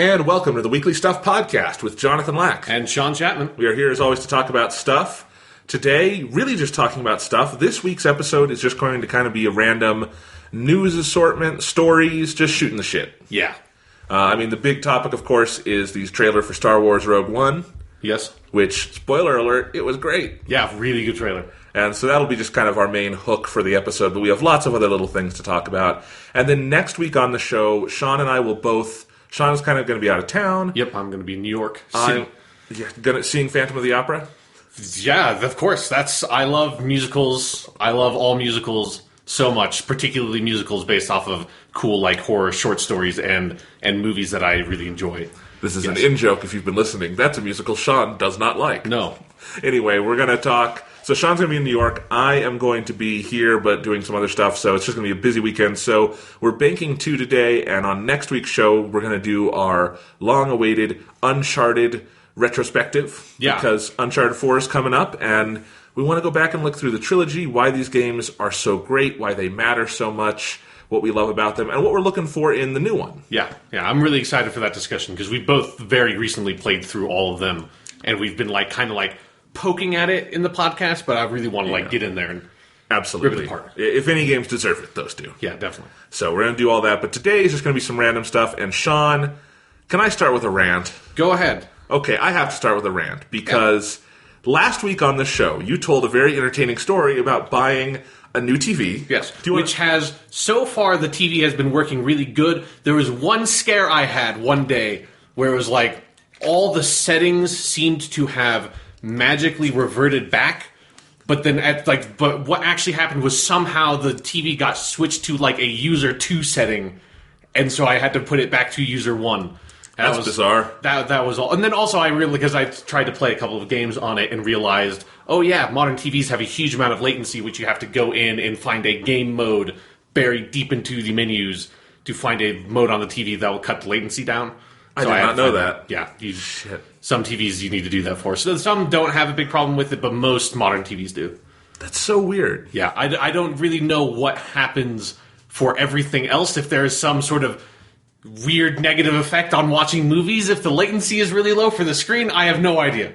and welcome to the Weekly Stuff Podcast with Jonathan Lack. And Sean Chapman. We are here, as always, to talk about stuff. Today, really just talking about stuff. This week's episode is just going to kind of be a random news assortment, stories, just shooting the shit. Yeah. The big topic, of course, is the trailer for Star Wars Rogue One. Yes. Which, spoiler alert, it was great. Yeah, really good trailer. And so that'll be just kind of our main hook for the episode, but we have lots of other little things to talk about. And then next week on the show, Sean and I will both... Sean is kind of going to be out of town. Yep, I'm going to be in New York. Seeing Phantom of the Opera? Yeah, of course. I love musicals. I love all musicals so much, particularly musicals based off of cool, like, horror short stories and movies that I really enjoy. This is an in-joke if you've been listening. That's a musical Sean does not like. No. Anyway, we're going to talk... So Sean's going to be in New York. I am going to be here, but doing some other stuff, so it's just going to be a busy weekend. So we're banking two today, and on next week's show, we're going to do our long-awaited Uncharted retrospective. Yeah. Because Uncharted 4 is coming up, and we want to go back and look through the trilogy, why these games are so great, why they matter so much, what we love about them, and what we're looking for in the new one. Yeah, I'm really excited for that discussion, because we both very recently played through all of them, and we've been kind of poking at it in the podcast, but I really want to get in there and absolutely rip it apart. If any games deserve it, those do. Yeah, definitely. So we're going to do all that, but today is just going to be some random stuff. And Sean, can I start with a rant? Go ahead. Okay, I have to start with a rant because last week on the show, you told a very entertaining story about buying a new TV. Yes, has, so far, the TV has been working really good. There was one scare I had one day where it was all the settings seemed to have magically reverted back, but then but what actually happened was somehow the TV got switched to a user 2 setting, and so I had to put it back to user 1. That's bizarre. That was all. And then also because I tried to play a couple of games on it and realized, oh yeah, modern TVs have a huge amount of latency, which you have to go in and find a game mode buried deep into the menus to find a mode on the TV that will cut the latency down. I did not know that. Yeah. Shit. Some TVs you need to do that for. So some don't have a big problem with it, but most modern TVs do. That's so weird. Yeah, I don't really know what happens for everything else. If there is some sort of weird negative effect on watching movies, if the latency is really low for the screen, I have no idea.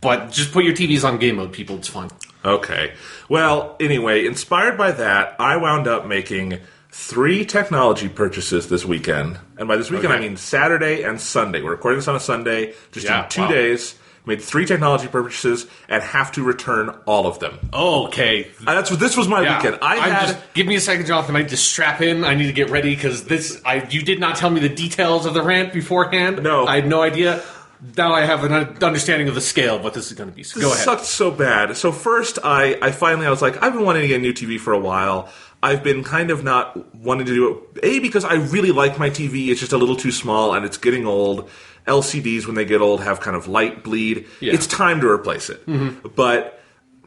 But just put your TVs on game mode, people. It's fine. Okay. Well, anyway, inspired by that, I wound up making 3 technology purchases this weekend. And by this weekend, I mean Saturday and Sunday. We're recording this on a Sunday, just in 2 days. Made 3 technology purchases and have to return all of them. Oh, okay. This was my weekend. Give me a second, Jonathan. I need to strap in. I need to get ready because you did not tell me the details of the rant beforehand. No. I had no idea. Now I have an understanding of the scale of what this is going to be. So go ahead. This sucked so bad. So first, I finally was like, I've been wanting to get a new TV for a while. I've been kind of not wanting to do it, because I really like my TV. It's just a little too small, and it's getting old. LCDs, when they get old, have kind of light bleed. Yeah. It's time to replace it. Mm-hmm. But,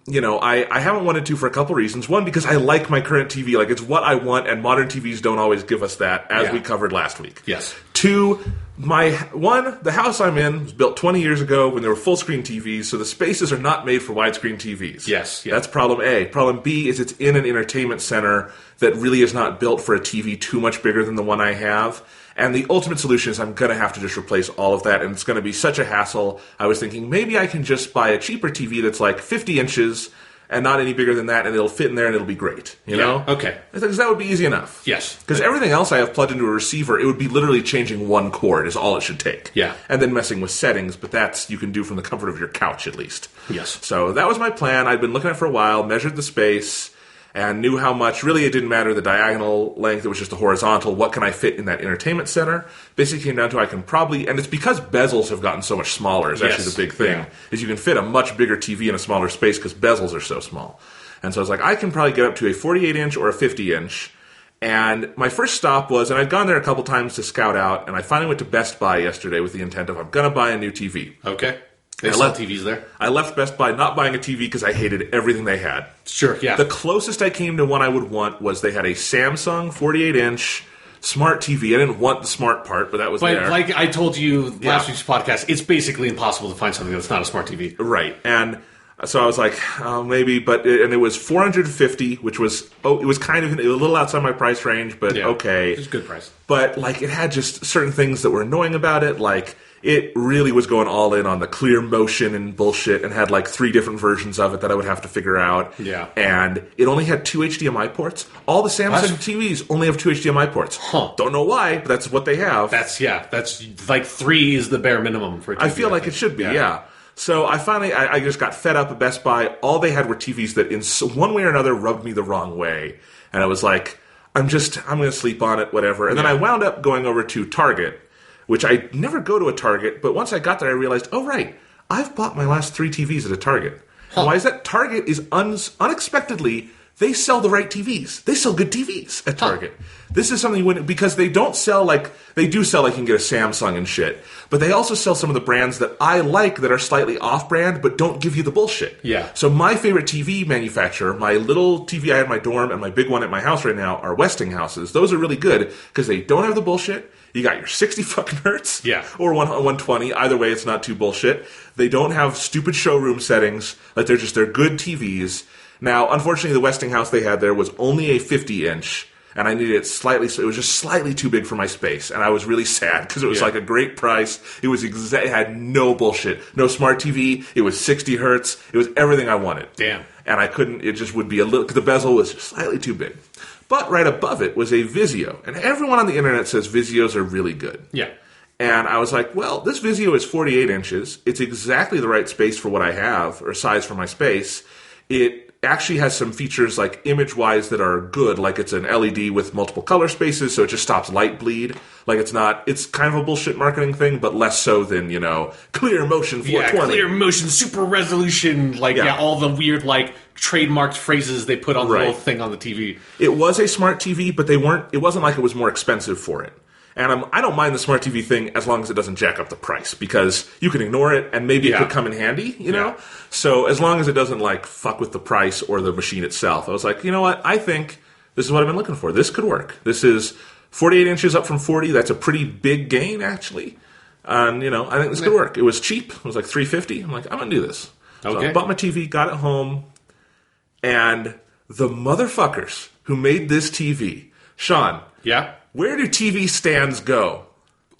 I haven't wanted to for a couple reasons. One, because I like my current TV. It's what I want, and modern TVs don't always give us that, as we covered last week. Yes. 2, the house I'm in was built 20 years ago when there were full-screen TVs, so the spaces are not made for widescreen TVs. Yes. Yeah. That's problem A. Problem B is it's in an entertainment center that really is not built for a TV too much bigger than the one I have. And the ultimate solution is I'm going to have to just replace all of that, and it's going to be such a hassle. I was thinking maybe I can just buy a cheaper TV that's 50 inches and not any bigger than that, and it'll fit in there and it'll be great. You know? Okay. Because that would be easy enough. Yes. Because everything else I have plugged into a receiver, it would be literally changing one cord is all it should take. Yeah. And then messing with settings, but that's you can do from the comfort of your couch at least. Yes. So that was my plan. I'd been looking at it for a while, measured the space, and knew how much. Really, it didn't matter the diagonal length. It was just the horizontal. What can I fit in that entertainment center? Basically came down to I can probably, and it's because bezels have gotten so much smaller is actually the big thing, is you can fit a much bigger TV in a smaller space because bezels are so small. And so I was like, I can probably get up to a 48-inch or a 50-inch. And my first stop was, and I'd gone there a couple times to scout out, and I finally went to Best Buy yesterday with the intent of I'm going to buy a new TV. Okay. They sell TVs there? I left Best Buy not buying a TV because I hated everything they had. Sure, yeah. The closest I came to one I would want was they had a Samsung 48-inch smart TV. I didn't want the smart part, but that was there. But like I told you last week's podcast, it's basically impossible to find something that's not a smart TV. Right. And So I was like, oh, maybe, and it was $450, which was, it was kind of a little outside my price range, but okay. It's a good price. But, like, it had just certain things that were annoying about it, like, it really was going all in on the clear motion and bullshit, and had, like, 3 different versions of it that I would have to figure out. Yeah. And it only had 2 HDMI ports. All the Samsung TVs only have 2 HDMI ports. Don't know why, but that's what they have. That's like 3 is the bare minimum for a TV. I feel like it should be, yeah. So I finally, I just got fed up at Best Buy. All they had were TVs that in one way or another rubbed me the wrong way. And I was like, I'm going to sleep on it, whatever. And then I wound up going over to Target, which I never go to a Target. But once I got there, I realized, oh, right, I've bought my last 3 TVs at a Target. And why is that? Target is unexpectedly, they sell the right TVs. They sell good TVs at Target. This is something because they don't sell they do sell you can get a Samsung and shit, but they also sell some of the brands that I like that are slightly off-brand but don't give you the bullshit. Yeah. So my favorite TV manufacturer, my little TV I had in my dorm and my big one at my house right now are Westinghouse's. Those are really good because they don't have the bullshit. You got your 60 fucking hertz, or 120. Either way, it's not too bullshit. They don't have stupid showroom settings. They're good TVs. Now, unfortunately, the Westinghouse they had there was only a 50-inch, and I needed it slightly, so it was just slightly too big for my space, and I was really sad, because it was like a great price. It was it had no bullshit. No smart TV. It was 60 hertz. It was everything I wanted. Damn. And I couldn't, it just would be a little, the bezel was slightly too big. But right above it was a Vizio, and everyone on the internet says Vizios are really good. Yeah. And I was like, well, this Vizio is 48 inches. It's exactly the right space for what I have, or size for my space. It actually has some features like image-wise that are good, like it's an LED with multiple color spaces, so it just stops light bleed. Like it's kind of a bullshit marketing thing, but less so than, clear motion 420. Yeah, clear motion, super resolution, all the weird, trademarked phrases they put on the little thing on the TV. It was a smart TV, but it wasn't like it was more expensive for it. And I don't mind the smart TV thing as long as it doesn't jack up the price, because you can ignore it and maybe it could come in handy, you know? So as long as it doesn't fuck with the price or the machine itself, I was like, you know what? I think this is what I've been looking for. This could work. This is 48 inches up from 40. That's a pretty big gain, actually. And, I think this could work. It was cheap. It was like $350. I'm like, I'm going to do this. So I bought my TV, got it home, and the motherfuckers who made this TV, Sean. Yeah? Where do TV stands go?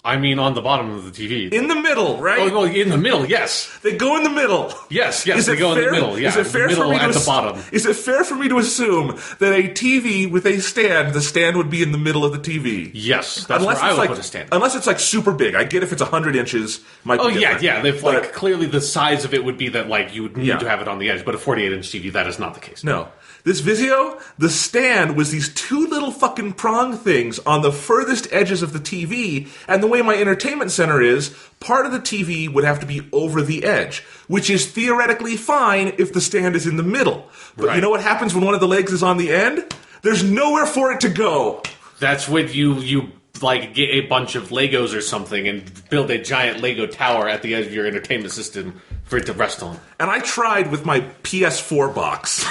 I mean, on the bottom of the TV. In the middle, right? Oh, well, in the middle, yes. They go in the middle. Yes, they go in the middle. Yeah, is it fair for me at the bottom? Is it fair for me to assume that a TV with a stand, the stand would be in the middle of the TV? Yes, that's where I would put a stand. Unless it's super big. I get if it's 100 inches, might be different. They've clearly the size of it would be that you would need to have it on the edge, but a 48-inch TV, that is not the case. No. This Vizio, the stand was these 2 little fucking prong things on the furthest edges of the TV, and the way my entertainment center is, part of the TV would have to be over the edge, which is theoretically fine if the stand is in the middle. But you know what happens when one of the legs is on the end? There's nowhere for it to go. That's when you get a bunch of Legos or something and build a giant Lego tower at the edge of your entertainment system for it to rest on. And I tried with my PS4 box.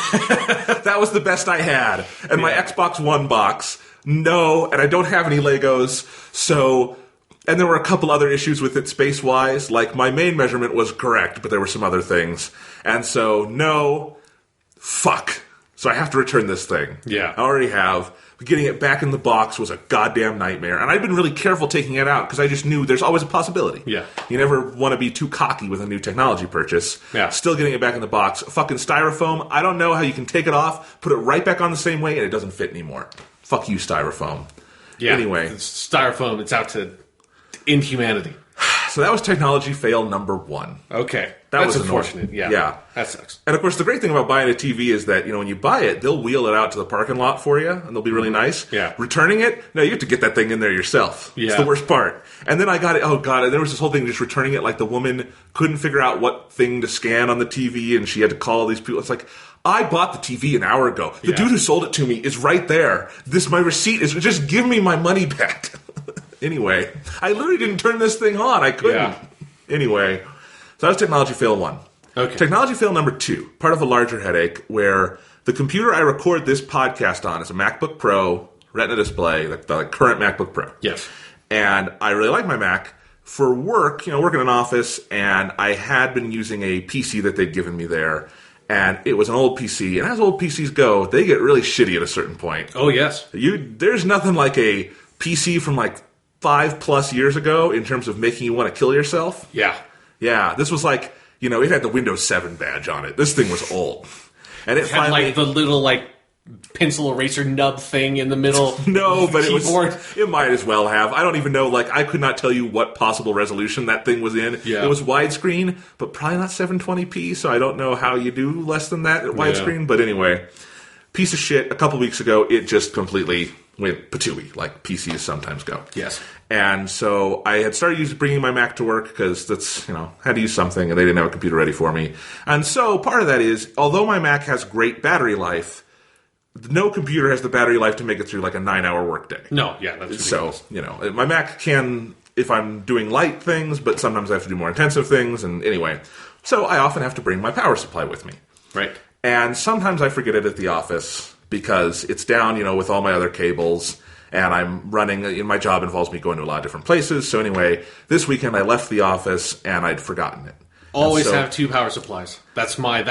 That was the best I had. And my Xbox One box, no. And I don't have any Legos, so... And there were a couple other issues with it space-wise. My main measurement was correct, but there were some other things. And so, no. Fuck. So I have to return this thing. Yeah. I already have. But getting it back in the box was a goddamn nightmare. And I've been really careful taking it out because I just knew there's always a possibility. Yeah. You never want to be too cocky with a new technology purchase. Yeah. Still getting it back in the box. Fucking styrofoam. I don't know how you can take it off, put it right back on the same way, and it doesn't fit anymore. Fuck you, styrofoam. Yeah. Anyway. It's styrofoam. It's out to inhumanity. So that was technology fail number 1. Okay. That's unfortunate. Yeah. That sucks. And of course, the great thing about buying a TV is that, when you buy it, they'll wheel it out to the parking lot for you, and they'll be really nice. Yeah. Returning it, no, you have to get that thing in there yourself. Yeah. It's the worst part. And then I got it, oh god, and there was this whole thing just returning it, the woman couldn't figure out what thing to scan on the TV, and she had to call these people. It's like, I bought the TV an hour ago. The dude who sold it to me is right there. My receipt is, just give me my money back. Anyway, I literally didn't turn this thing on. I couldn't. Yeah. Anyway, so that was technology fail 1. Okay. Technology fail number 2, part of a larger headache, where the computer I record this podcast on is a MacBook Pro, Retina display, the current MacBook Pro. Yes. And I really like my Mac, for work, work in an office, and I had been using a PC that they'd given me there, and it was an old PC, and as old PCs go, they get really shitty at a certain point. Oh, yes. There's nothing like a PC from like 5+ years ago in terms of making you want to kill yourself. Yeah. Yeah, this was like, it had the Windows 7 badge on it. This thing was old. And it had finally... like the little pencil eraser nub thing in the middle. No, but keyboard. It might as well have. I don't even know, I could not tell you what possible resolution that thing was in. Yeah. It was widescreen, but probably not 720p, so I don't know how you do less than that at widescreen. Yeah. But anyway, piece of shit. A couple weeks ago, it just completely went patooey, like PCs sometimes go. Yes. And so I had started bringing my Mac to work because that's, had to use something, and they didn't have a computer ready for me. And so part of that is, although my Mac has great battery life, no computer has the battery life to make it through like a 9-hour workday. No, yeah, that's ridiculous. So, my Mac can, if I'm doing light things, but sometimes I have to do more intensive things, and anyway. So I often have to bring my power supply with me. Right. And sometimes I forget it at the office because it's down, with all my other cables, and I'm running, my job involves me going to a lot of different places. So anyway, this weekend I left the office and I'd forgotten it. Always have 2 power supplies. That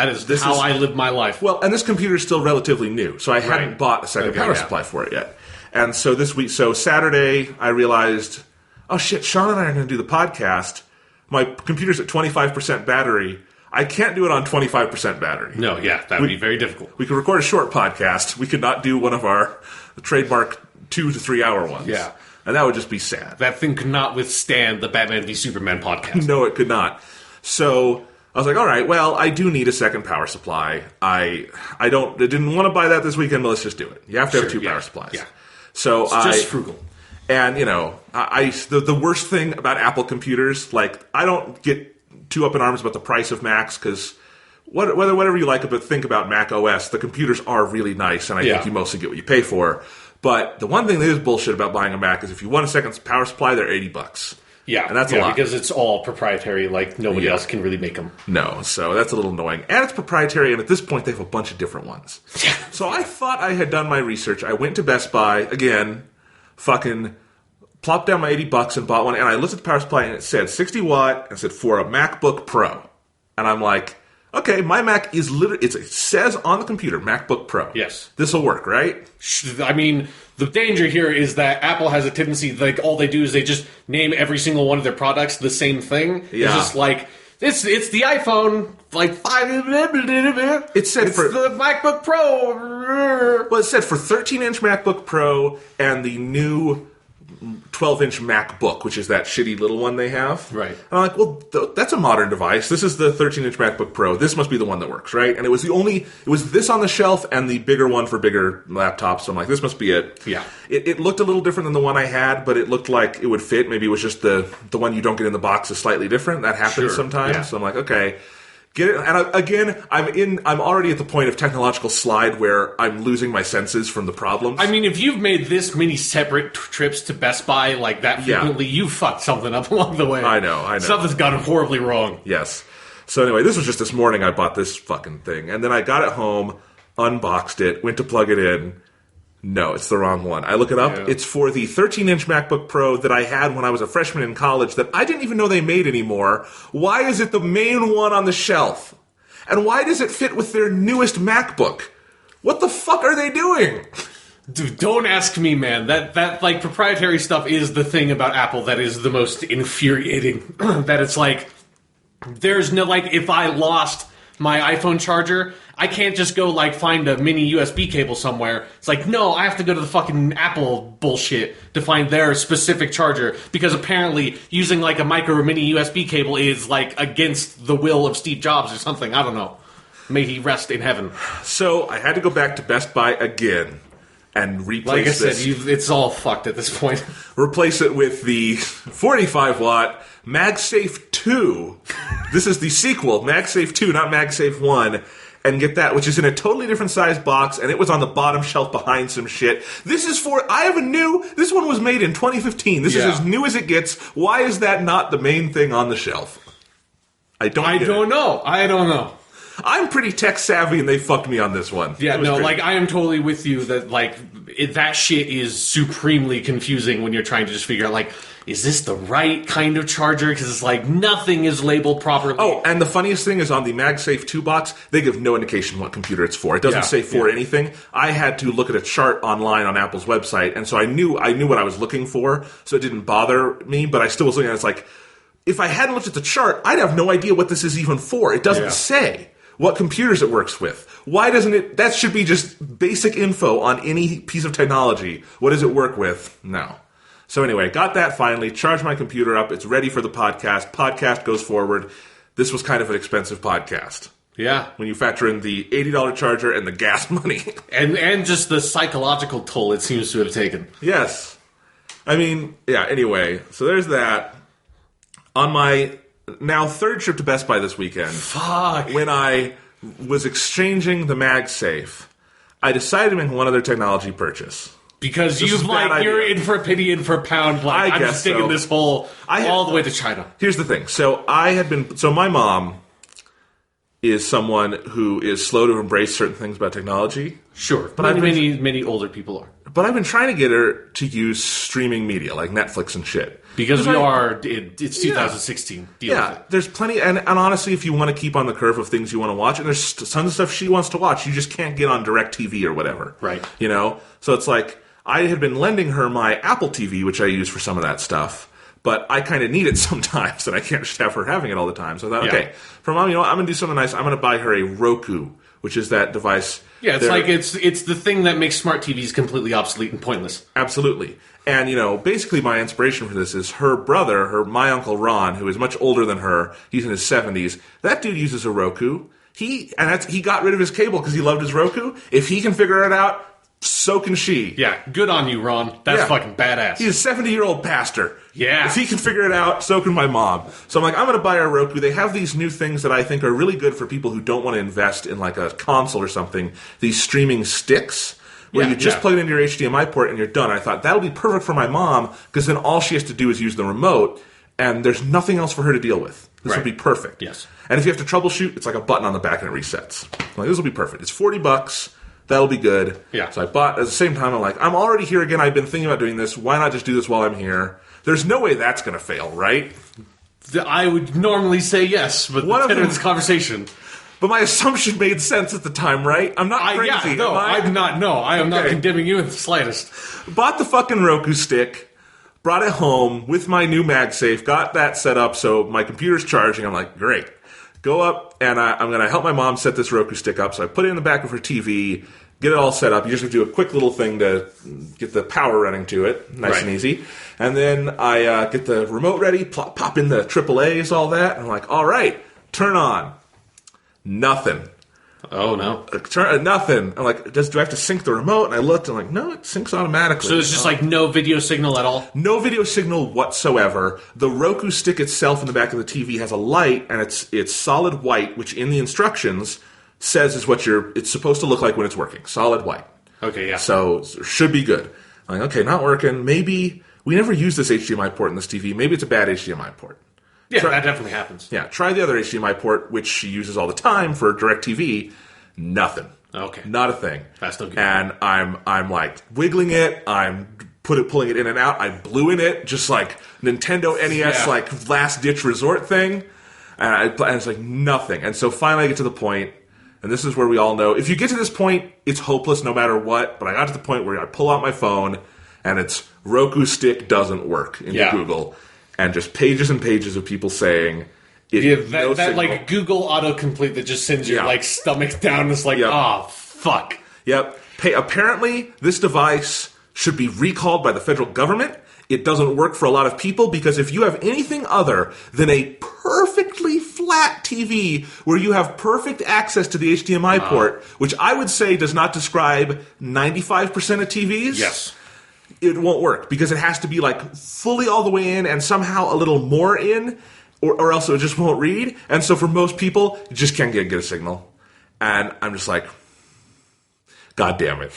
is how I live my life. Well, and this computer is still relatively new, so I hadn't bought a second power supply for it yet. And so Saturday, I realized, oh shit, Sean and I are going to do the podcast. My computer's at 25% battery. I can't do it on 25% battery. No, yeah, that would be very difficult. We could record a short podcast. We could not do one of our trademark 2 to 3 hour ones. Yeah. And that would just be sad. That thing could not withstand the Batman v Superman podcast. No, it could not. So I was like, all right, well, I do need a second power supply. I didn't want to buy that this weekend, but let's just do it. You have to have 2 power supplies. Yeah. So it's just frugal. And, the worst thing about Apple computers, I don't get too up in arms about the price of Macs because whatever you like, but think about Mac OS, the computers are really nice, and I think you mostly get what you pay for. But the one thing that is bullshit about buying a Mac is if you want a second power supply, they're $80. Yeah, and that's a lot. Because it's all proprietary, nobody else can really make them. No, so that's a little annoying. And it's proprietary, and at this point, they have a bunch of different ones. So I thought I had done my research. I went to Best Buy, again, fucking plopped down my $80 and bought one, and I looked at the power supply, and it said 60 watt, and it said for a MacBook Pro. And I'm like, okay, my Mac is literally, it says on the computer, MacBook Pro. Yes. This'll work, right? I mean, the danger here is that Apple has a tendency, all they do is they just name every single one of their products the same thing. Yeah. It's just it's the iPhone, 5... It said it's the MacBook Pro. Well, it said for 13-inch MacBook Pro and the new 12-inch MacBook, which is that shitty little one they have. Right. And I'm like, well, that's a modern device. This is the 13-inch MacBook Pro. This must be the one that works, right? And it was this on the shelf and the bigger one for bigger laptops. So I'm like, this must be it. Yeah. It looked a little different than the one I had, but it looked like it would fit. Maybe it was just the one you don't get in the box is slightly different. That happens sometimes. Yeah. So I'm like, okay. Get it? And again, I'm already at the point of technological slide where I'm losing my senses from the problems. I mean, if you've made this many separate trips to Best Buy that frequently, you fucked something up along the way. I know. Something's gone horribly wrong. Yes. So anyway, this was just this morning I bought this fucking thing. And then I got it home, unboxed it, went to plug it in. No, it's the wrong one. I look it up. Yeah. It's for the 13-inch MacBook Pro that I had when I was a freshman in college that I didn't even know they made anymore. Why is it the main one on the shelf? And why does it fit with their newest MacBook? What the fuck are they doing? Dude, don't ask me, man. That proprietary stuff is the thing about Apple that is the most infuriating. That it's there's no, if I lost my iPhone charger, I can't just go find a mini USB cable somewhere. It's no, I have to go to the fucking Apple bullshit to find their specific charger because apparently using a micro or mini USB cable is against the will of Steve Jobs or something. I don't know. May he rest in heaven. So I had to go back to Best Buy again and replace this. Like I said, it's all fucked at this point. Replace it with the 45 watt MagSafe 2. This is the sequel, MagSafe 2, not MagSafe 1. And get that, which is in a totally different size box, and it was on the bottom shelf behind some shit. This one was made in 2015. This is as new as it gets. Why is that not the main thing on the shelf? I don't know. I'm pretty tech savvy, and they fucked me on this one. Yeah, no, great. like, I am totally with you that, like, that shit is supremely confusing when you're trying to just figure out, like, is this the right kind of charger? Because it's like nothing is labeled properly. Oh, and the funniest thing is on the MagSafe 2 box, they give no indication what computer it's for. It doesn't say for anything. I had to look at a chart online on Apple's website, and so I knew what I was looking for, so it didn't bother me, but I still was looking at it. It's like, if I hadn't looked at the chart, I'd have no idea what this is even for. It doesn't say what computers it works with. Why doesn't it? That should be just basic info on any piece of technology. What does it work with? No. So anyway, got that finally, charged my computer up, it's ready for the podcast. Podcast goes forward. This was kind of an expensive podcast. Yeah. When you factor in the $80 charger and the gas money. And just the psychological toll it seems to have taken. Yes. I mean, yeah, anyway, so there's that. On my now third trip to Best Buy this weekend, when I was exchanging the MagSafe, I decided to make one other technology purchase. Because you're in for a penny, in for a pound. Like, I'm just digging this hole all the way to China. Here's the thing. So my mom is someone who is slow to embrace certain things about technology. Sure. But many older people are. But I've been trying to get her to use streaming media like Netflix and shit. Because it's 2016. Deal with it. There's plenty, and honestly, if you want to keep on the curve of things you want to watch, and there's tons of stuff she wants to watch, you just can't get on DirecTV or whatever. Right. You know? So it's like, I had been lending her my Apple TV, which I use for some of that stuff, but I kind of need it sometimes, and I can't just have her having it all the time. So I thought, okay, for Mom, I'm going to do something nice. I'm going to buy her a Roku, which is that device. Yeah, it's the thing that makes smart TVs completely obsolete and pointless. Absolutely. And, basically my inspiration for this is her brother, my Uncle Ron, who is much older than her. He's in his 70s. That dude uses a Roku. He got rid of his cable because he loved his Roku. If he can figure it out, so can she. Yeah, good on you, Ron. That's fucking badass. He's a 70-year-old pastor. Yeah. If he can figure it out, so can my mom. So I'm like, I'm going to buy a Roku. They have these new things that I think are really good for people who don't want to invest in like a console or something. These streaming sticks where you just plug it into your HDMI port and you're done. I thought that'll be perfect for my mom because then all she has to do is use the remote and there's nothing else for her to deal with. This will be perfect. Yes. And if you have to troubleshoot, it's like a button on the back and it resets. I'm like, this will be perfect. It's $40. That'll be good. Yeah. So I bought, at the same time, I'm like, I'm already here again. I've been thinking about doing this. Why not just do this while I'm here? There's no way that's going to fail, right? I would normally say yes, but the tenor of this conversation. But my assumption made sense at the time, right? I'm not crazy. I'm not. No, I am not condemning you in the slightest. Bought the fucking Roku stick, brought it home with my new MagSafe, got that set up so my computer's charging. I'm like, great. Go up, and I'm going to help my mom set this Roku stick up. So I put it in the back of her TV, get it all set up. You just have to do a quick little thing to get the power running to it, nice and easy. And then I get the remote ready, pop in the AAAs, all that. And I'm like, all right, turn on. Nothing. Oh, no. Nothing. I'm like, do I have to sync the remote? And I looked, and I'm like, no, it syncs automatically. So there's just like no video signal at all? No video signal whatsoever. The Roku stick itself in the back of the TV has a light, and it's solid white, which in the instructions says is what it's supposed to look like when it's working. Solid white. Okay, yeah. So it should be good. I'm like, okay, not working. Maybe we never use this HDMI port in this TV. Maybe it's a bad HDMI port. Yeah, that definitely happens. Yeah, try the other HDMI port, which she uses all the time for DirecTV. Nothing. Okay. Not a thing. That's no good. And I'm like wiggling it. I'm pulling it in and out. I blew in it, just like Nintendo NES, like last ditch resort thing. And it's like nothing. And so finally I get to the point, and this is where we all know, if you get to this point, it's hopeless no matter what. But I got to the point where I pull out my phone, and it's Roku stick doesn't work into Google. And just pages and pages of people saying... that like Google autocomplete that just sends your like stomach down. It's like, fuck. Yep. Apparently, this device should be recalled by the federal government. It doesn't work for a lot of people because if you have anything other than a perfectly flat TV where you have perfect access to the HDMI port, which I would say does not describe 95% of TVs. Yes. It won't work because it has to be like fully all the way in and somehow a little more in, or else it just won't read. And so for most people, you just can't get a signal. And I'm just like, God damn it.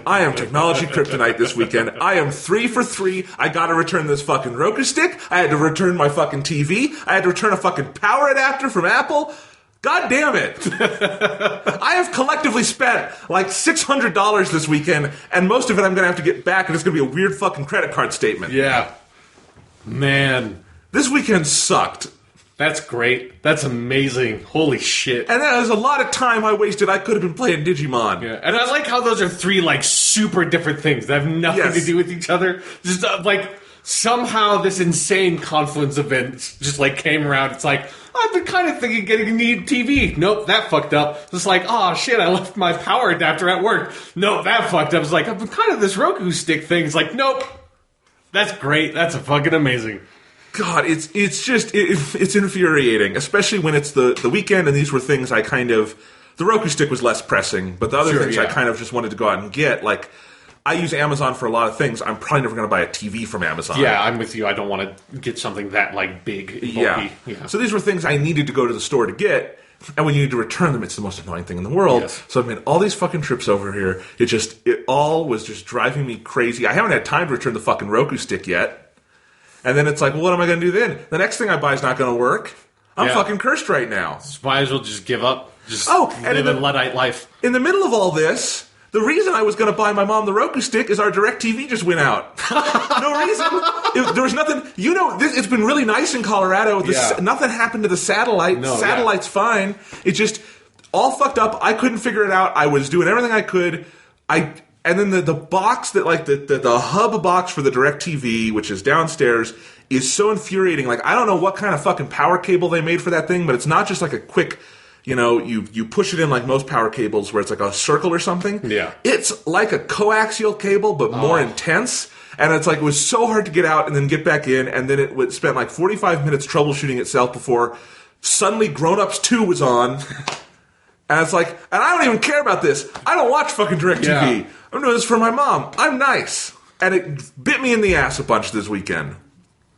I am technology kryptonite this weekend. I am 3 for 3. I gotta return this fucking Roku stick. I had to return my fucking TV. I had to return a fucking power adapter from Apple. God damn it! I have collectively spent like $600 this weekend, and most of it I'm going to have to get back, and it's going to be a weird fucking credit card statement. Yeah. Man. This weekend sucked. That's great. That's amazing. Holy shit. And that was a lot of time I wasted. I could have been playing Digimon. Yeah. And I like how those are three, like, super different things that have nothing to do with each other. Just, like, somehow this insane confluence of events just, like, came around. It's like, I've been kind of thinking getting a new TV. Nope, that fucked up. It's like, oh shit, I left my power adapter at work. Nope, that fucked up. It's like, I've been kind of this Roku stick thing. It's like, nope. That's great. That's fucking amazing. God, it's just it's infuriating, especially when it's the weekend and these were things I kind of... The Roku stick was less pressing, but the other things I kind of just wanted to go out and get, like... I use Amazon for a lot of things. I'm probably never going to buy a TV from Amazon. Yeah, I'm with you. I don't want to get something that, like, big and bulky. Yeah. So these were things I needed to go to the store to get, and when you need to return them, it's the most annoying thing in the world. Yes. So I've made all these fucking trips over here. It all was just driving me crazy. I haven't had time to return the fucking Roku stick yet. And then it's like, well, what am I going to do then? The next thing I buy is not going to work. I'm fucking cursed right now. So might as well just give up. Just live a Luddite life. In the middle of all this... The reason I was going to buy my mom the Roku stick is our DirecTV just went out. No reason. There was nothing. You know, it's been really nice in Colorado. Nothing happened to the satellite. No, satellite's fine. It just all fucked up. I couldn't figure it out. I was doing everything I could. And then the box that, like, the hub box for the DirecTV, which is downstairs, is so infuriating. Like, I don't know what kind of fucking power cable they made for that thing, but it's not just like a quick... You know, you push it in like most power cables where it's like a circle or something. Yeah. It's like a coaxial cable, but more intense. And it's like, it was so hard to get out and then get back in. And then it spent like 45 minutes troubleshooting itself before suddenly Grown Ups 2 was on. And it's like, and I don't even care about this. I don't watch fucking DirecTV. Yeah. I'm doing this for my mom. I'm nice. And it bit me in the ass a bunch this weekend.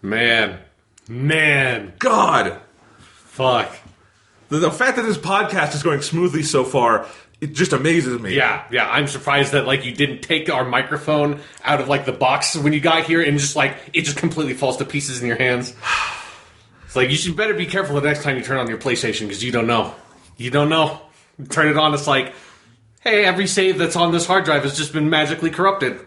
Man. God. Fuck. The fact that this podcast is going smoothly so far, it just amazes me. Yeah. I'm surprised that, like, you didn't take our microphone out of, like, the box when you got here and just, like, it just completely falls to pieces in your hands. It's like, you should better be careful the next time you turn on your PlayStation, because you don't know. You turn it on, it's like, hey, every save that's on this hard drive has just been magically corrupted.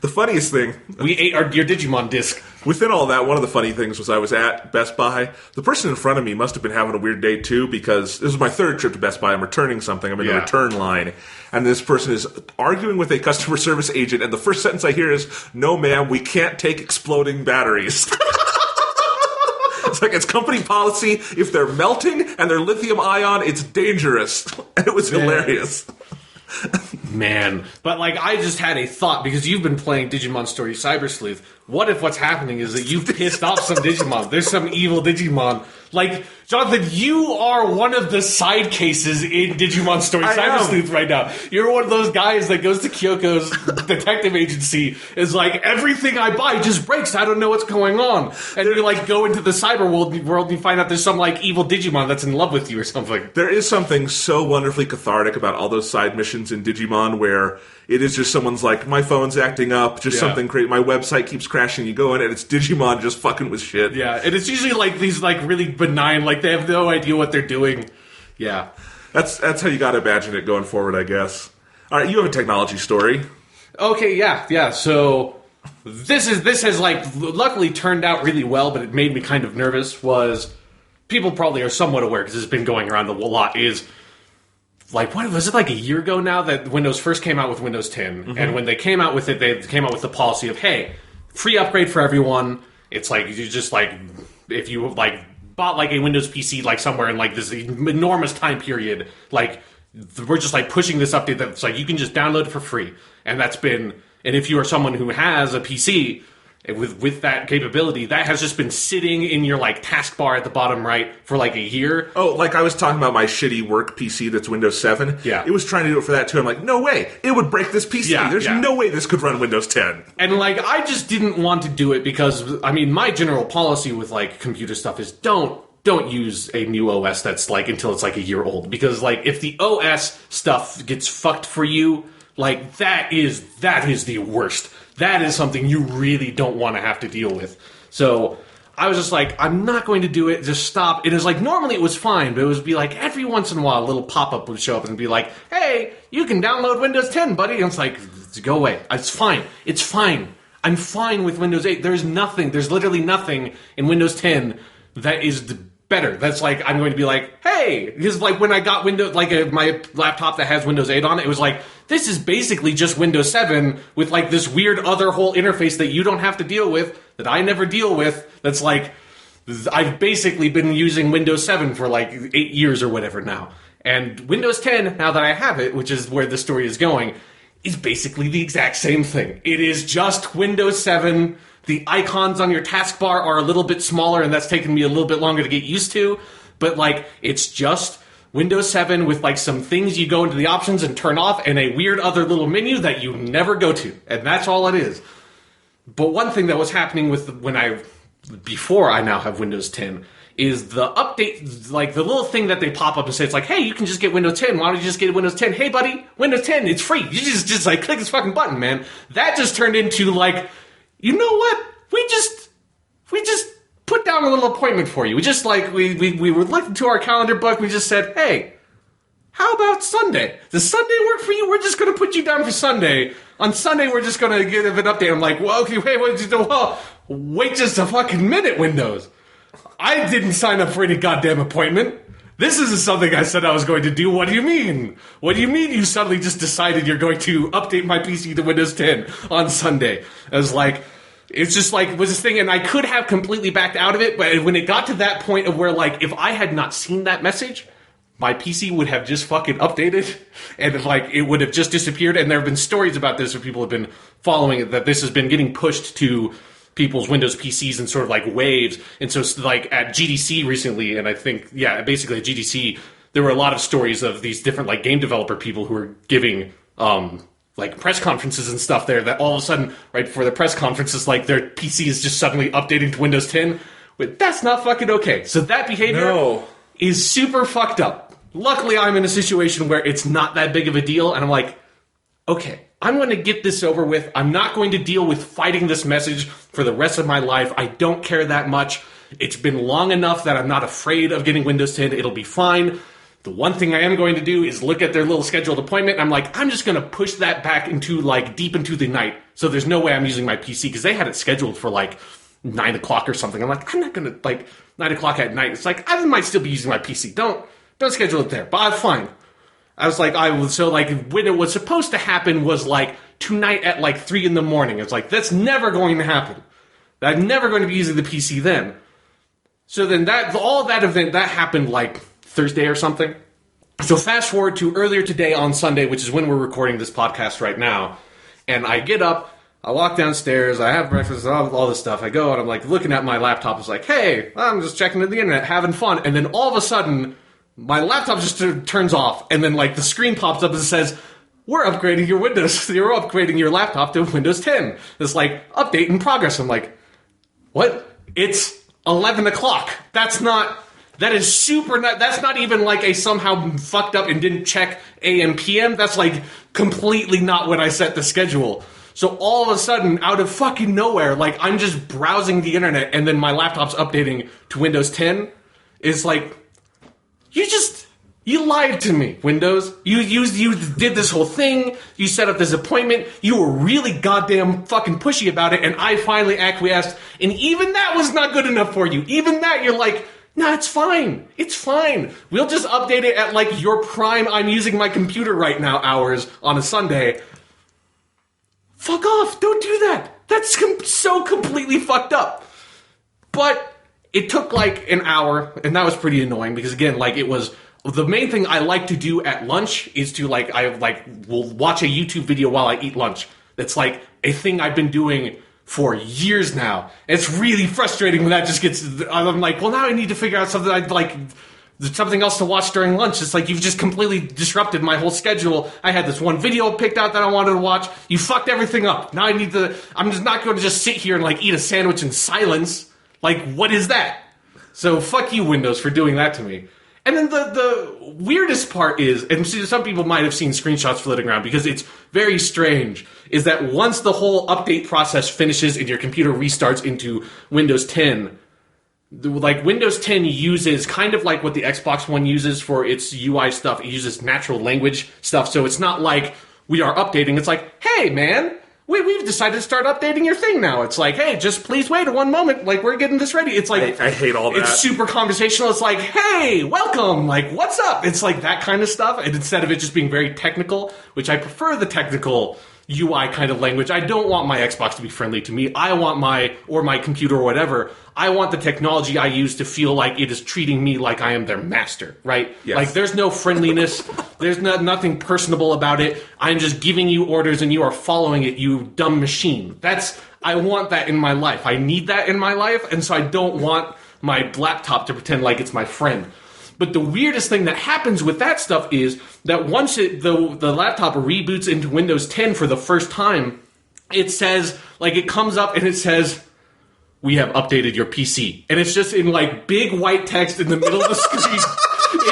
The funniest thing... We ate your Digimon disc. Within all that, one of the funny things was I was at Best Buy. The person in front of me must have been having a weird day, too, because this was my third trip to Best Buy. I'm returning something. I'm in a return line. And this person is arguing with a customer service agent, and the first sentence I hear is, "No, ma'am, we can't take exploding batteries." It's like, it's company policy. If they're melting and they're lithium ion, it's dangerous. And it was hilarious. Man. But, like, I just had a thought, because you've been playing Digimon Story Cyber Sleuth. What if what's happening is that you've pissed off some Digimon? There's some evil Digimon. Like, Jonathan, you are one of the side cases in Digimon Story Cyber Sleuth right now. You're one of those guys that goes to Kyoko's detective agency, is like, everything I buy just breaks. I don't know what's going on. And you, like, go into the cyber world and you find out there's some, like, evil Digimon that's in love with you or something. There is something so wonderfully cathartic about all those side missions in Digimon where it is just someone's like, my phone's acting up, just something crazy, my website keeps crashing, you go in and it's Digimon just fucking with shit. Yeah, and it's usually like these like really benign, like they have no idea what they're doing. Yeah. That's how you gotta imagine it going forward, I guess. Alright, you have a technology story. Okay, yeah. So this has like luckily turned out really well, but it made me kind of nervous. Was people probably are somewhat aware because it's been going around a lot, is like, what was it, like a year ago now that Windows first came out with Windows 10? Mm-hmm. And when they came out with it, they came out with the policy of, hey, free upgrade for everyone. It's like, you just like, if you like bought like a Windows PC like somewhere in like this enormous time period, like we're just like pushing this update that's like you can just download it for free. And that's been, and if you are someone who has a PC with that capability, that has just been sitting in your like taskbar at the bottom right for like a year. Oh, like I was talking about my shitty work PC that's Windows 7. Yeah. It was trying to do it for that too. I'm like, no way. It would break this PC. There's no way this could run Windows 10. And like, I just didn't want to do it because, I mean, my general policy with like computer stuff is don't use a new OS that's like until it's like a year old. Because like, if the OS stuff gets fucked for you, like that is the worst. That is something you really don't want to have to deal with. So I was just like, I'm not going to do it. Just stop. It was like, normally it was fine, but it would be like every once in a while a little pop-up would show up and be like, hey, you can download Windows 10, buddy. And it's like, go away. It's fine. It's fine. I'm fine with Windows 8. There's literally nothing in Windows 10 that is better. That's like, I'm going to be like, hey, because like when I got Windows, like my laptop that has Windows 8 on it, it was like, this is basically just Windows 7 with like this weird other whole interface that you don't have to deal with, that I never deal with. That's like, I've basically been using Windows 7 for like 8 years or whatever now. And Windows 10, now that I have it, which is where the story is going, is basically the exact same thing. It is just Windows 7. The icons on your taskbar are a little bit smaller, and that's taken me a little bit longer to get used to. But, like, it's just Windows 7 with, like, some things you go into the options and turn off, and a weird other little menu that you never go to. And that's all it is. But one thing that was happening with before I now have Windows 10 is the update, like the little thing that they pop up and say, it's like, hey, you can just get Windows 10. Why don't you just get Windows 10? Hey, buddy, Windows 10, it's free. You just like click this fucking button, man. That just turned into like, you know what? We just put down a little appointment for you. We just like, we were looking to our calendar book. We just said, hey, how about Sunday? Does Sunday work for you? We're just going to put you down for Sunday. On Sunday, we're just going to give an update. I'm like, well, okay, wait just a fucking minute, Windows. I didn't sign up for any goddamn appointment. This isn't something I said I was going to do. What do you mean? What do you mean you suddenly just decided you're going to update my PC to Windows 10 on Sunday? I was like, it's just like, was this thing, and I could have completely backed out of it, but when it got to that point of where, like, if I had not seen that message, my PC would have just fucking updated, and like, it would have just disappeared, and there have been stories about this where people have been following it, that this has been getting pushed to people's Windows PCs in sort of like waves. And so like at GDC recently, and I think, yeah, basically at GDC, there were a lot of stories of these different like game developer people who were giving like press conferences and stuff there, that all of a sudden, right before the press conferences, like their PC is just suddenly updating to Windows 10. But that's not fucking okay. So that behavior is super fucked up. Luckily, I'm in a situation where it's not that big of a deal, and I'm like, okay, I'm going to get this over with. I'm not going to deal with fighting this message for the rest of my life. I don't care that much. It's been long enough that I'm not afraid of getting Windows 10. It'll be fine. The one thing I am going to do is look at their little scheduled appointment. I'm like, I'm just going to push that back into like deep into the night. So there's no way I'm using my PC, because they had it scheduled for like 9 o'clock or something. I'm like, I'm not going to, like, 9 o'clock at night. It's like, I might still be using my PC. Don't schedule it there. But I'm fine. I was like, when it was supposed to happen was like tonight at like 3 in the morning. It's like, that's never going to happen. I'm never going to be using the PC then. So then all that event, that happened like Thursday or something. So fast forward to earlier today on Sunday, which is when we're recording this podcast right now. And I get up, I walk downstairs, I have breakfast, all this stuff. I go and I'm like looking at my laptop. It's like, hey, I'm just checking the internet, having fun. And then all of a sudden, my laptop just turns off, and then like the screen pops up and says, we're upgrading your Windows. You're upgrading your laptop to Windows 10. It's like, update in progress. I'm like, what? It's 11 o'clock. That's not even like a somehow fucked up and didn't check AM, PM. That's like completely not when I set the schedule. So all of a sudden, out of fucking nowhere, like I'm just browsing the internet, and then my laptop's updating to Windows 10. It's like, you lied to me, Windows. You did this whole thing. You set up this appointment. You were really goddamn fucking pushy about it, and I finally acquiesced. And even that was not good enough for you. Even that, you're like, nah, it's fine. It's fine. We'll just update it at like your prime, I'm using my computer right now hours on a Sunday. Fuck off. Don't do that. That's so completely fucked up. But it took like an hour, and that was pretty annoying because, again, like it was the main thing I like to do at lunch is to will watch a YouTube video while I eat lunch. That's like a thing I've been doing for years now. It's really frustrating when that just gets. I'm like, well, now I need to figure out something I'd like. Something else to watch during lunch. It's like you've just completely disrupted my whole schedule. I had this one video picked out that I wanted to watch. You fucked everything up. Now I'm just not going to just sit here and like eat a sandwich in silence. Like, what is that? So fuck you, Windows, for doing that to me. And then the weirdest part is, and some people might have seen screenshots floating around because it's very strange, is that once the whole update process finishes and your computer restarts into Windows 10, like Windows 10 uses kind of like what the Xbox One uses for its UI stuff. It uses natural language stuff, so it's not like we are updating. It's like, hey, man, we've decided to start updating your thing now. It's like, hey, just please wait one moment. Like, we're getting this ready. It's like... I hate all that. It's super conversational. It's like, hey, welcome. Like, what's up? It's like that kind of stuff. And instead of it just being very technical, which I prefer the technical UI kind of language. I don't want my Xbox to be friendly to me. I want my computer or whatever. I want the technology I use to feel like it is treating me like I am their master, right? Yes. Like, there's no friendliness. There's nothing personable about it. I'm just giving you orders and you are following it, you dumb machine. I want that in my life. I need that in my life, and so I don't want my laptop to pretend like it's my friend. But the weirdest thing that happens with that stuff is that once the laptop reboots into Windows 10 for the first time, it says, like, it comes up and it says, we have updated your PC. And it's just in, like, big white text in the middle of the screen.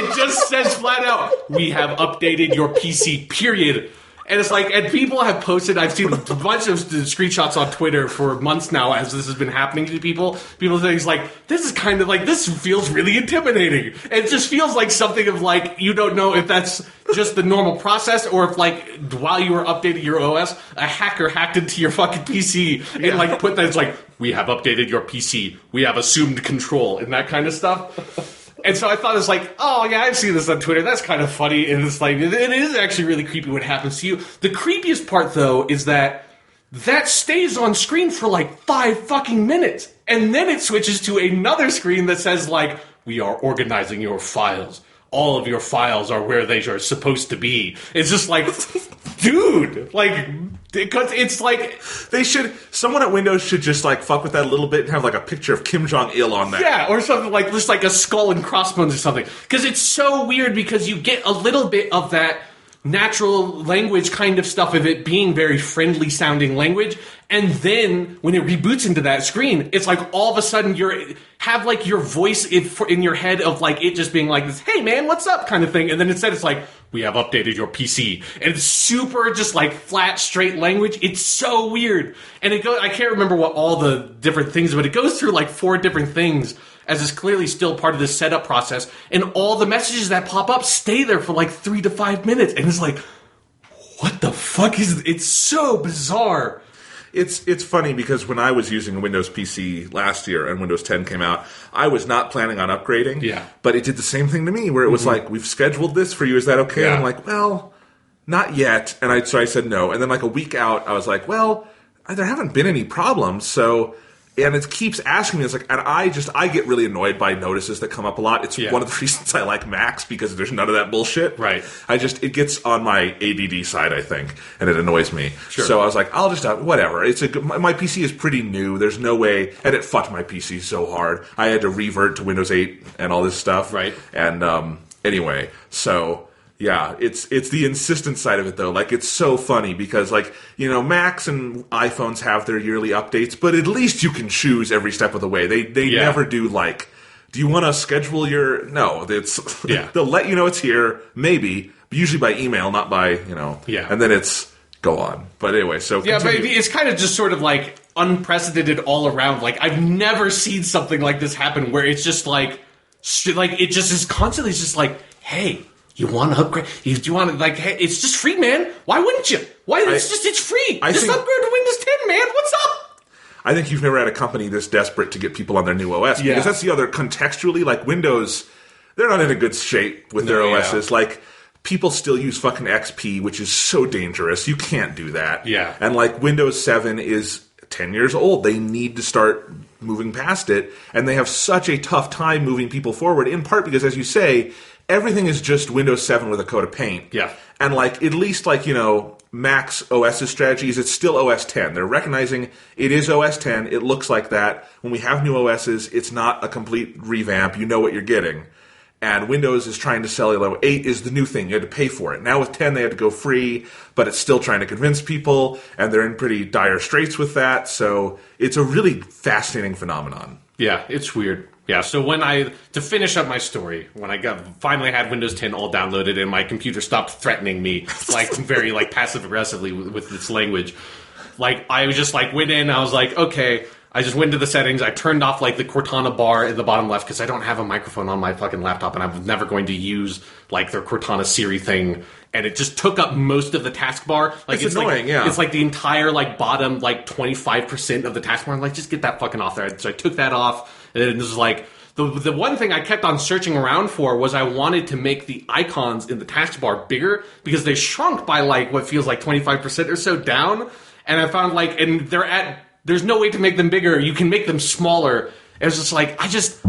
It just says flat out, we have updated your PC, period. And it's like, and people have posted, I've seen a bunch of screenshots on Twitter for months now as this has been happening to people. People think, like, this is kind of like, this feels really intimidating. It just feels like something of like, you don't know if that's just the normal process or if, like, while you were updating your OS, a hacker hacked into your fucking PC and, like, put that, it's like, we have updated your PC. We have assumed control and that kind of stuff. And so I thought it was like, oh, yeah, I've seen this on Twitter. That's kind of funny. And it's like, it is actually really creepy what happens to you. The creepiest part, though, is that stays on screen for like 5 fucking minutes. And then it switches to another screen that says, like, we are organizing your files. All of your files are where they are supposed to be. It's just like, dude, like, because it's like someone at Windows should just like fuck with that a little bit and have like a picture of Kim Jong-il on that. Yeah, or something like just like a skull and crossbones or something. Because it's so weird because you get a little bit of that natural language kind of stuff of it being very friendly sounding language, and then when it reboots into that screen, it's like all of a sudden have like your voice in your head of like it just being like this, hey man, what's up kind of thing, and then instead it's like, we have updated your PC, and it's super just like flat straight language. It's so weird, and I can't remember what all the different things, but it goes through like 4 different things as is clearly still part of this setup process, and all the messages that pop up stay there for like 3 to 5 minutes, and it's like, what the fuck is... It's so bizarre. It's funny because when I was using a Windows PC last year and Windows 10 came out, I was not planning on upgrading. Yeah. But it did the same thing to me where it was like, we've scheduled this for you, is that okay? Yeah. And I'm like, well, not yet. And so I said no. And then like a week out, I was like, well, there haven't been any problems, so... And it keeps asking me, it's like, and I get really annoyed by notices that come up a lot. It's one of the reasons I like Macs, because there's none of that bullshit. Right. It gets on my ADD side, I think, and it annoys me. Sure. So I was like, I'll just, whatever. My PC is pretty new. There's no way, and it fucked my PC so hard. I had to revert to Windows 8 and all this stuff. Right. And, anyway, so... Yeah, it's the insistent side of it, though. Like, it's so funny because, like, you know, Macs and iPhones have their yearly updates, but at least you can choose every step of the way. They never do, like, do you want to schedule your... No, they'll let you know it's here, maybe, usually by email, not by, you know... Yeah. And then it's go on. But anyway, so... Yeah, continue. but it's kind of just sort of, like, unprecedented all around. Like, I've never seen something like this happen where it's just, like it just is constantly just like, hey... You want to upgrade? Do you want to, like, hey, it's just free, man. Why wouldn't you? It's free. Just upgrade to Windows 10, man. What's up? I think you've never had a company this desperate to get people on their new OS. Yeah. Because that's the other, contextually, like, Windows, they're not in a good shape with their OSs. Like, people still use fucking XP, which is so dangerous. You can't do that. Yeah. And, like, Windows 7 is 10 years old. They need to start moving past it. And they have such a tough time moving people forward, in part because, as you say... Everything is just Windows 7 with a coat of paint. Yeah. And, like, at least, like, you know, Mac's OS's strategy is it's still OS 10. They're recognizing it is OS 10. It looks like that. When we have new OSs, it's not a complete revamp. You know what you're getting. And Windows is trying to sell, you know, 8 is the new thing. You had to pay for it. Now with 10, they had to go free, but it's still trying to convince people, and they're in pretty dire straits with that. So it's a really fascinating phenomenon. Yeah, it's weird. Yeah, so to finish up my story, when I finally had Windows 10 all downloaded and my computer stopped threatening me, like, very, like, passive-aggressively with its language, like, I was just, like, went in, I was like, okay, I just went to the settings. I turned off like the Cortana bar at the bottom left because I don't have a microphone on my fucking laptop, and I'm never going to use like their Cortana Siri thing. And it just took up most of the taskbar. Like it's annoying, like, yeah. It's like the entire like bottom like 25% of the taskbar. I'm like, just get that fucking off there. So I took that off, and then this is like the one thing I kept on searching around for was I wanted to make the icons in the taskbar bigger because they shrunk by like what feels like 25% or so down. And I found like, and there's no way to make them bigger. You can make them smaller. It was just like, I just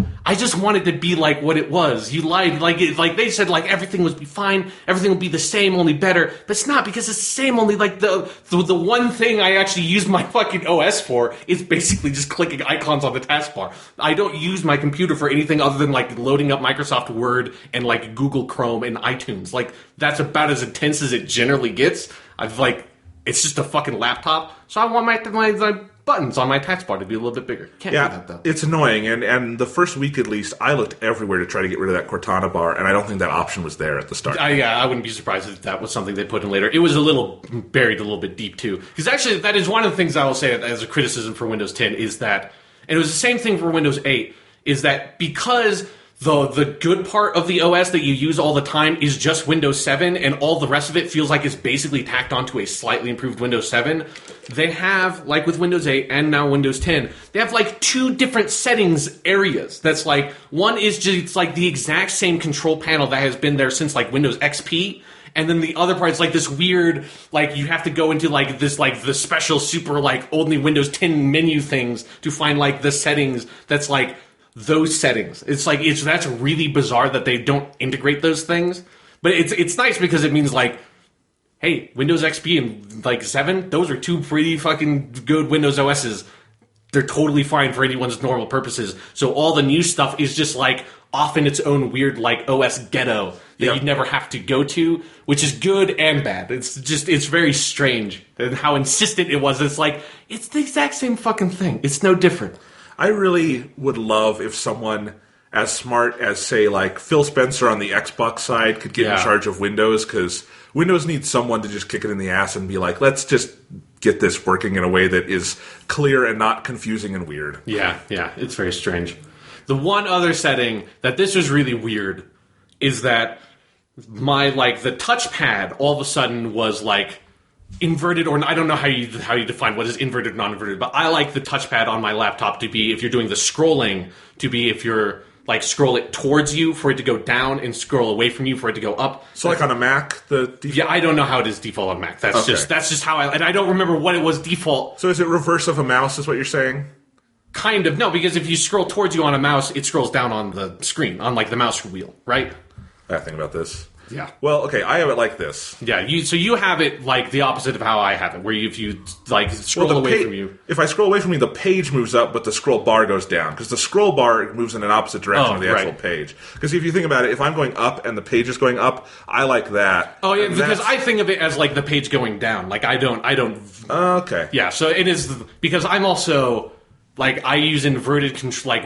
wanted to be like what it was. You lied. Like they said, like everything would be fine. Everything would be the same, only better. But it's not, because it's the same, only like the one thing I actually use my fucking OS for is basically just clicking icons on the taskbar. I don't use my computer for anything other than like loading up Microsoft Word and like Google Chrome and iTunes. Like that's about as intense as it generally gets. It's just a fucking laptop. So I want my buttons on my taskbar to be a little bit bigger. Can't do that, though. It's annoying, and the first week at least, I looked everywhere to try to get rid of that Cortana bar, and I don't think that option was there at the start. I wouldn't be surprised if that was something they put in later. It was a little buried a little bit deep, too. Because actually, that is one of the things I will say as a criticism for Windows 10 is that, and it was the same thing for Windows 8, is that because the good part of the OS that you use all the time is just Windows 7, and all the rest of it feels like it's basically tacked onto a slightly improved Windows 7. They have, like with Windows 8 and now Windows 10, they have like two different settings areas. That's like, one is just it's like the exact same control panel that has been there since like Windows XP. And then the other part is like this weird, like you have to go into like this, like the special super like only Windows 10 menu things to find like the settings that's like those settings. It's like that's really bizarre that they don't integrate those things. But it's nice because it means like, hey, Windows XP and like 7, those are two pretty fucking good Windows OSs. They're totally fine for anyone's normal purposes. So all the new stuff is just like off in its own weird like OS ghetto that you'd never have to go to, which is good and bad. It's very strange and how insistent it was. It's like, it's the exact same fucking thing. It's no different. I really would love if someone as smart as, say, like Phil Spencer on the Xbox side could get in charge of Windows, because Windows needs someone to just kick it in the ass and be like, let's just get this working in a way that is clear and not confusing and weird. Yeah, it's very strange. The one other setting that this was really weird is that my, like, the touchpad all of a sudden was, like, inverted, or I don't know how you define what is inverted, non-inverted, but I like the touchpad on my laptop to be, if you're doing the scrolling, to be if you're like scroll it towards you for it to go down and scroll away from you for it to go up. So like on a Mac, the default? Yeah, I don't know how it is default on Mac. That's just how and I don't remember what it was default. So is it reverse of a mouse is what you're saying? Kind of. No, because if you scroll towards you on a mouse, it scrolls down on the screen, on like the mouse wheel, right? I think about this. Yeah. Well, okay, I have it like this. Yeah, so you have it like the opposite of how I have it, where if you like scroll away from you. If I scroll away from you, the page moves up, but the scroll bar goes down, because the scroll bar moves in an opposite direction of the actual page. Because if you think about it, if I'm going up and the page is going up, I like that. Oh yeah, because I think of it as like the page going down. Like I don't. Okay. Yeah, so it is because I'm also. Like, I use inverted,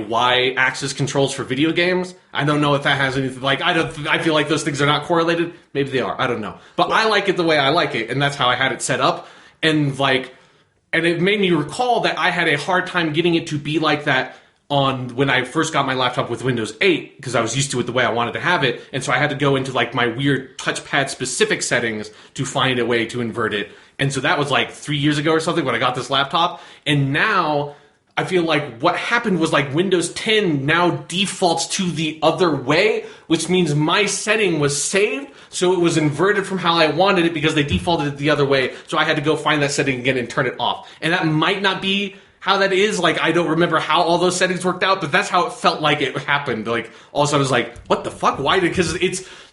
Y-axis controls for video games. I don't know if that has anything, like, I feel like those things are not correlated. Maybe they are. I don't know. But I like it the way I like it, and that's how I had it set up. And, and it made me recall that I had a hard time getting it to be like that when I first got my laptop with Windows 8, because I was used to it the way I wanted to have it. And so I had to go into, my weird touchpad-specific settings to find a way to invert it. And so that was, 3 years ago or something when I got this laptop. And now I feel like what happened was Windows 10 now defaults to the other way, which means my setting was saved, so it was inverted from how I wanted it because they defaulted it the other way, so I had to go find that setting again and turn it off. And that might not be how that is. I don't remember how all those settings worked out, but that's how it felt like it happened. All of a sudden I was like, what the fuck? Why? Because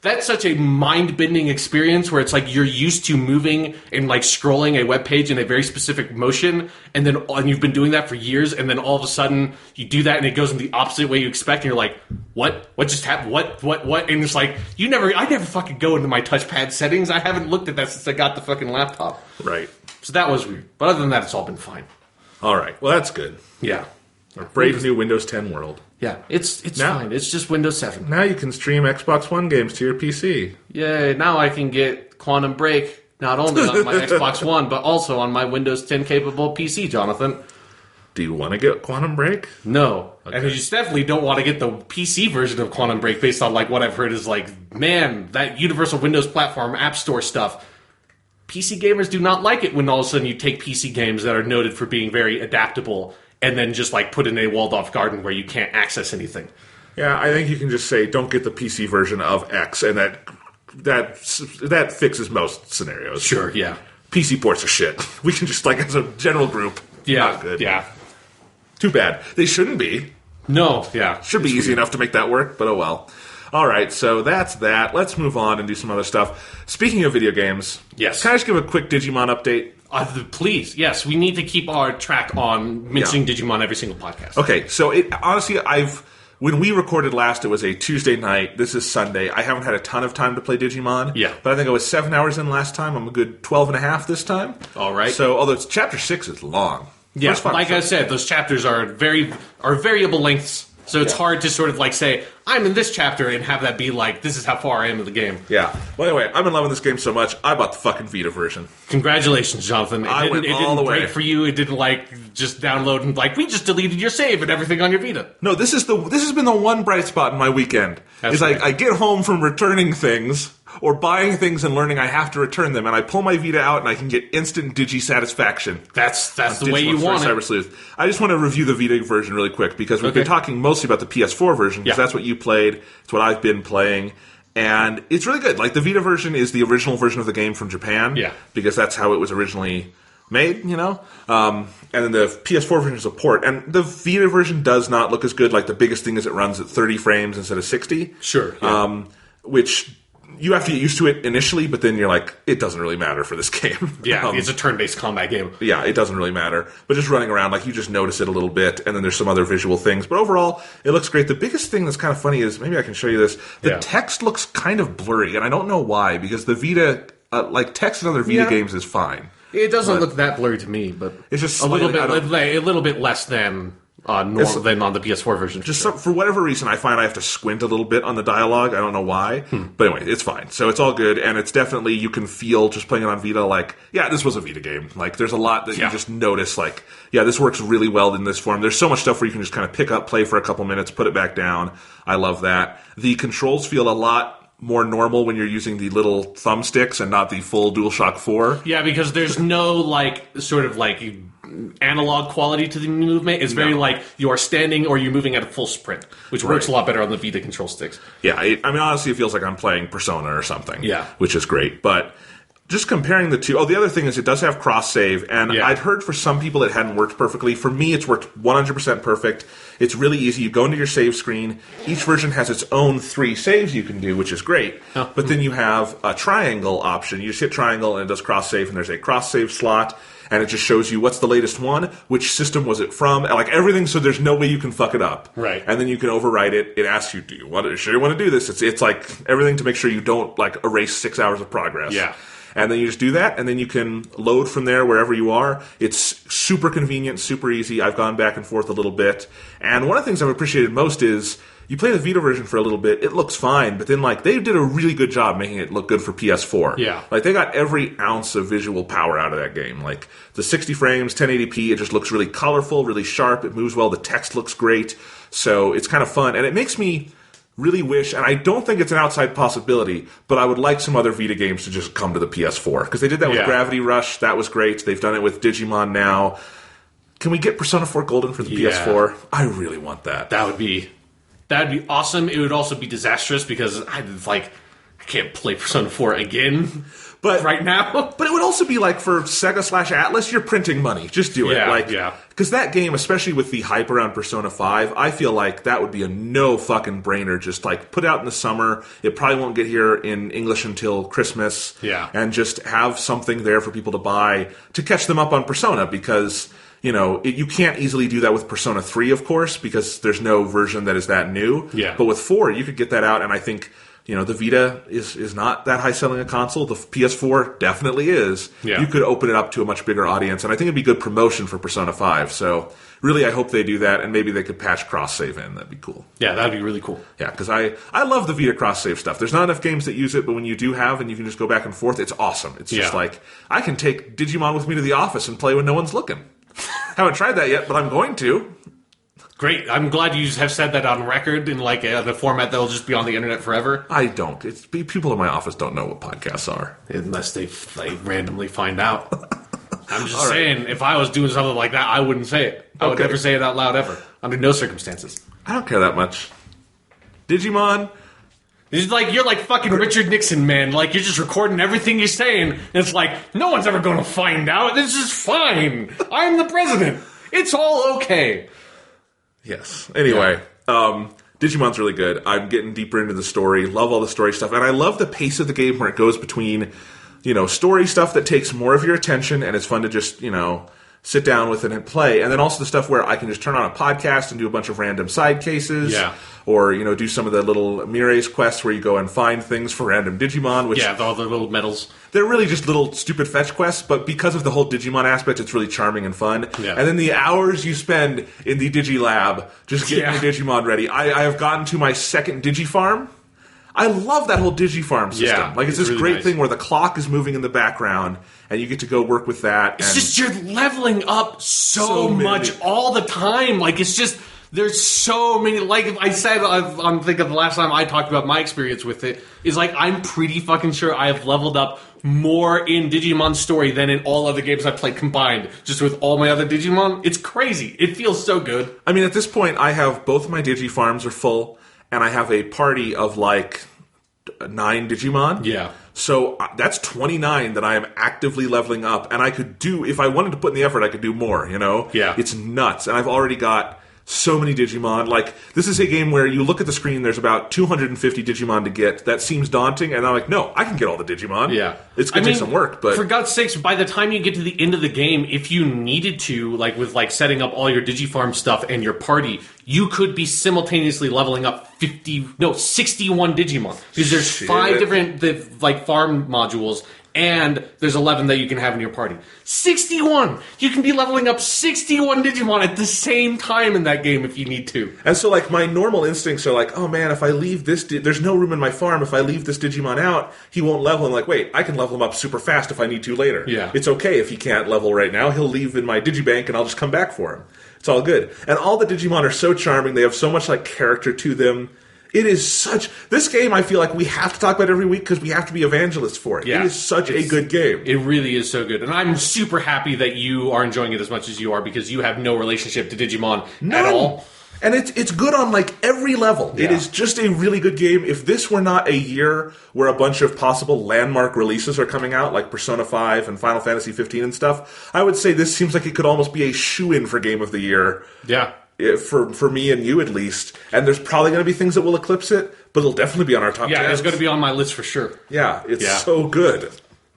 that's such a mind-bending experience where it's you're used to moving and scrolling a web page in a very specific motion, and you've been doing that for years, and then all of a sudden you do that and it goes in the opposite way you expect, and you're like, what just happened? What? And it's I never fucking go into my touchpad settings. I haven't looked at that since I got the fucking laptop. Right. So that was weird. But other than that, it's all been fine. All right. Well, that's good. Yeah. A brave new Windows 10 world. Yeah, it's fine. It's just Windows 7. Now you can stream Xbox One games to your PC. Yay, now I can get Quantum Break not only on my Xbox One, but also on my Windows 10 capable PC, Jonathan. Do you want to get Quantum Break? No. Okay. And you definitely don't want to get the PC version of Quantum Break based on like what I've heard is like, man, that Universal Windows Platform App Store stuff. PC gamers do not like it when all of a sudden you take PC games that are noted for being very adaptable and then just like put in a walled-off garden where you can't access anything. Yeah, I think you can just say, don't get the PC version of X, and that fixes most scenarios. Sure, yeah. PC ports are shit. We can just, like, as a general group, not good. Yeah. Too bad. They shouldn't be. No, yeah. Should be easy enough to make that work, but oh well. All right, so that's that. Let's move on and do some other stuff. Speaking of video games, yes. Can I just give a quick Digimon update? Please, yes. We need to keep our track on mentioning Digimon every single podcast. Okay, so honestly, when we recorded last, it was a Tuesday night. This is Sunday. I haven't had a ton of time to play Digimon. Yeah. But I think I was 7 hours in last time. I'm a good 12 and a half this time. All right. So, although Chapter 6 is long. Yeah, like I said, those chapters are variable lengths. So it's hard to sort of like say, I'm in this chapter and have that be like, this is how far I am in the game. Yeah. Well, anyway, I've been loving this game so much, I bought the fucking Vita version. Congratulations, Jonathan. It didn't break for you. It didn't like just download and like, we just deleted your save and everything on your Vita. No, this has been the one bright spot in my weekend. It's like I get home from returning things or buying things and learning I have to return them, and I pull my Vita out and I can get instant digi satisfaction. That's the way you want it. Cyber Sleuth. I just want to review the Vita version really quick because we've been talking mostly about the PS4 version because that's what you played. It's what I've been playing. And it's really good. Like, the Vita version is the original version of the game from Japan. Yeah. Because that's how it was originally made, you know? And then the PS4 version is a port. And the Vita version does not look as good. Like, the biggest thing is it runs at 30 frames instead of 60. Sure. Yeah. Which you have to get used to it initially, but then you're like, it doesn't really matter for this game. Yeah, it's a turn-based combat game. Yeah, it doesn't really matter. But just running around, like, you just notice it a little bit, and then there's some other visual things. But overall, it looks great. The biggest thing that's kind of funny is, maybe I can show you this, the text looks kind of blurry, and I don't know why, because the Vita, like, text in other Vita games is fine. It doesn't look that blurry to me, but it's just a little bit less than than on the PS4 version. Just for whatever reason, I find I have to squint a little bit on the dialogue. I don't know why. But anyway, it's fine. So it's all good, and it's definitely, you can feel, just playing it on Vita, like, yeah, this was a Vita game. Like, there's a lot that you just notice, like, yeah, this works really well in this form. There's so much stuff where you can just kind of pick up, play for a couple minutes, put it back down. I love that. The controls feel a lot more normal when you're using the little thumbsticks and not the full DualShock 4. Yeah, because there's no, like, sort of, like, analog quality to the movement. It's very like you are standing or you're moving at a full sprint, which works a lot better on the Vita control sticks. Yeah, I mean, honestly, it feels like I'm playing Persona or something. Yeah. Which is great. But just comparing the two... Oh, the other thing is it does have cross-save, and I'd heard for some people it hadn't worked perfectly. For me, it's worked 100% perfect. It's really easy. You go into your save screen. Each version has its own 3 saves you can do, which is great. Oh. But then you have a triangle option. You just hit triangle, and it does cross-save, and there's a cross-save slot. And it just shows you what's the latest one, which system was it from, like everything, so there's no way you can fuck it up. Right. And then you can overwrite it. It asks you, sure you want to do this? It's like everything to make sure you don't like erase 6 hours of progress. Yeah. And then you just do that, and then you can load from there wherever you are. It's super convenient, super easy. I've gone back and forth a little bit. And one of the things I've appreciated most is you play the Vita version for a little bit, it looks fine, but then like they did a really good job making it look good for PS4. Yeah. Like they got every ounce of visual power out of that game. Like the 60 frames, 1080p, it just looks really colorful, really sharp, it moves well, the text looks great. So it's kind of fun, and it makes me really wish, and I don't think it's an outside possibility, but I would like some other Vita games to just come to the PS4. Because they did that with Gravity Rush, that was great. They've done it with Digimon now. Can we get Persona 4 Golden for the PS4? I really want that. That'd be awesome. It would also be disastrous because I can't play Persona 4 again. But right now, but it would also be like for Sega/Atlas, you're printing money. Just do it, because that game, especially with the hype around Persona 5, I feel like that would be a no fucking brainer. Just like put out in the summer. It probably won't get here in English until Christmas. Yeah, and just have something there for people to buy to catch them up on Persona because. You know, you can't easily do that with Persona 3, of course, because there's no version that is that new. Yeah. But with 4, you could get that out, and I think, you know, the Vita is not that high-selling a console. The PS4 definitely is. Yeah. You could open it up to a much bigger audience, and I think it'd be good promotion for Persona 5. So, really, I hope they do that, and maybe they could patch cross-save in. That'd be cool. Yeah, that'd be really cool. Yeah, because I love the Vita cross-save stuff. There's not enough games that use it, but when you do have, and you can just go back and forth, it's awesome. It's just like, I can take Digimon with me to the office and play when no one's looking. Haven't tried that yet, but I'm going to. Great. I'm glad you have said that on record in like the format that will just be on the internet forever. I don't. People in my office don't know what podcasts are. Unless they randomly find out. I'm just saying, if I was doing something like that, I wouldn't say it. I would never say it out loud ever. Under no circumstances. I don't care that much. Digimon... You're like fucking Richard Nixon, man. Like, you're just recording everything you're saying, and it's like, no one's ever going to find out. This is fine. I'm the president. It's all okay. Yes. Anyway, Digimon's really good. I'm getting deeper into the story. Love all the story stuff. And I love the pace of the game where it goes between, story stuff that takes more of your attention and it's fun to just, sit down with it and play. And then also the stuff where I can just turn on a podcast and do a bunch of random side cases. Yeah. Or, do some of the little Mire's quests where you go and find things for random Digimon. Which all the little medals. They're really just little stupid fetch quests, but because of the whole Digimon aspect, it's really charming and fun. Yeah. And then the hours you spend in the Digilab just getting your Digimon ready. I have gotten to my second Digifarm. I love that whole Digifarm system. Yeah, it's this really great nice thing where the clock is moving in the background, and you get to go work with that. It's just you're leveling up so much all the time. It's just... There's so many, like I said, I'm thinking the last time I talked about my experience with it, is I'm pretty fucking sure I have leveled up more in Digimon Story than in all other games I've played combined, just with all my other Digimon. It's crazy. It feels so good. I mean, at this point, I have both of my Digifarms are full, and I have a party of 9 Digimon. Yeah. So that's 29 that I am actively leveling up, and I could do, if I wanted to put in the effort, I could do more, Yeah. It's nuts, and I've already got so many Digimon. This is a game where you look at the screen, there's about 250 Digimon to get. That seems daunting, and I'm like, no, I can get all the Digimon. Yeah. It's going to take some work, but... For God's sakes, by the time you get to the end of the game, if you needed to, with setting up all your Digifarm stuff and your party, you could be simultaneously leveling up 61 Digimon. Because there's 5 different, farm modules, and there's 11 that you can have in your party. 61! You can be leveling up 61 Digimon at the same time in that game if you need to. And so, my normal instincts are oh man, if I leave this... there's no room in my farm. If I leave this Digimon out, he won't level. I'm wait, I can level him up super fast if I need to later. Yeah. It's okay if he can't level right now. He'll leave in my Digibank, and I'll just come back for him. It's all good. And all the Digimon are so charming. They have so much, character to them. It is such... This game, I feel like we have to talk about every week because we have to be evangelists for it. Yeah, it is such a good game. It really is so good. And I'm super happy that you are enjoying it as much as you are because you have no relationship to Digimon at all. And it's good on, every level. Yeah. It is just a really good game. If this were not a year where a bunch of possible landmark releases are coming out, like Persona 5 and Final Fantasy 15 and stuff, I would say this seems like it could almost be a shoo-in for Game of the Year. Yeah. For me and you, at least. And there's probably going to be things that will eclipse it, but it'll definitely be on our top 10. Yeah, it's going to be on my list for sure. Yeah, it's so good.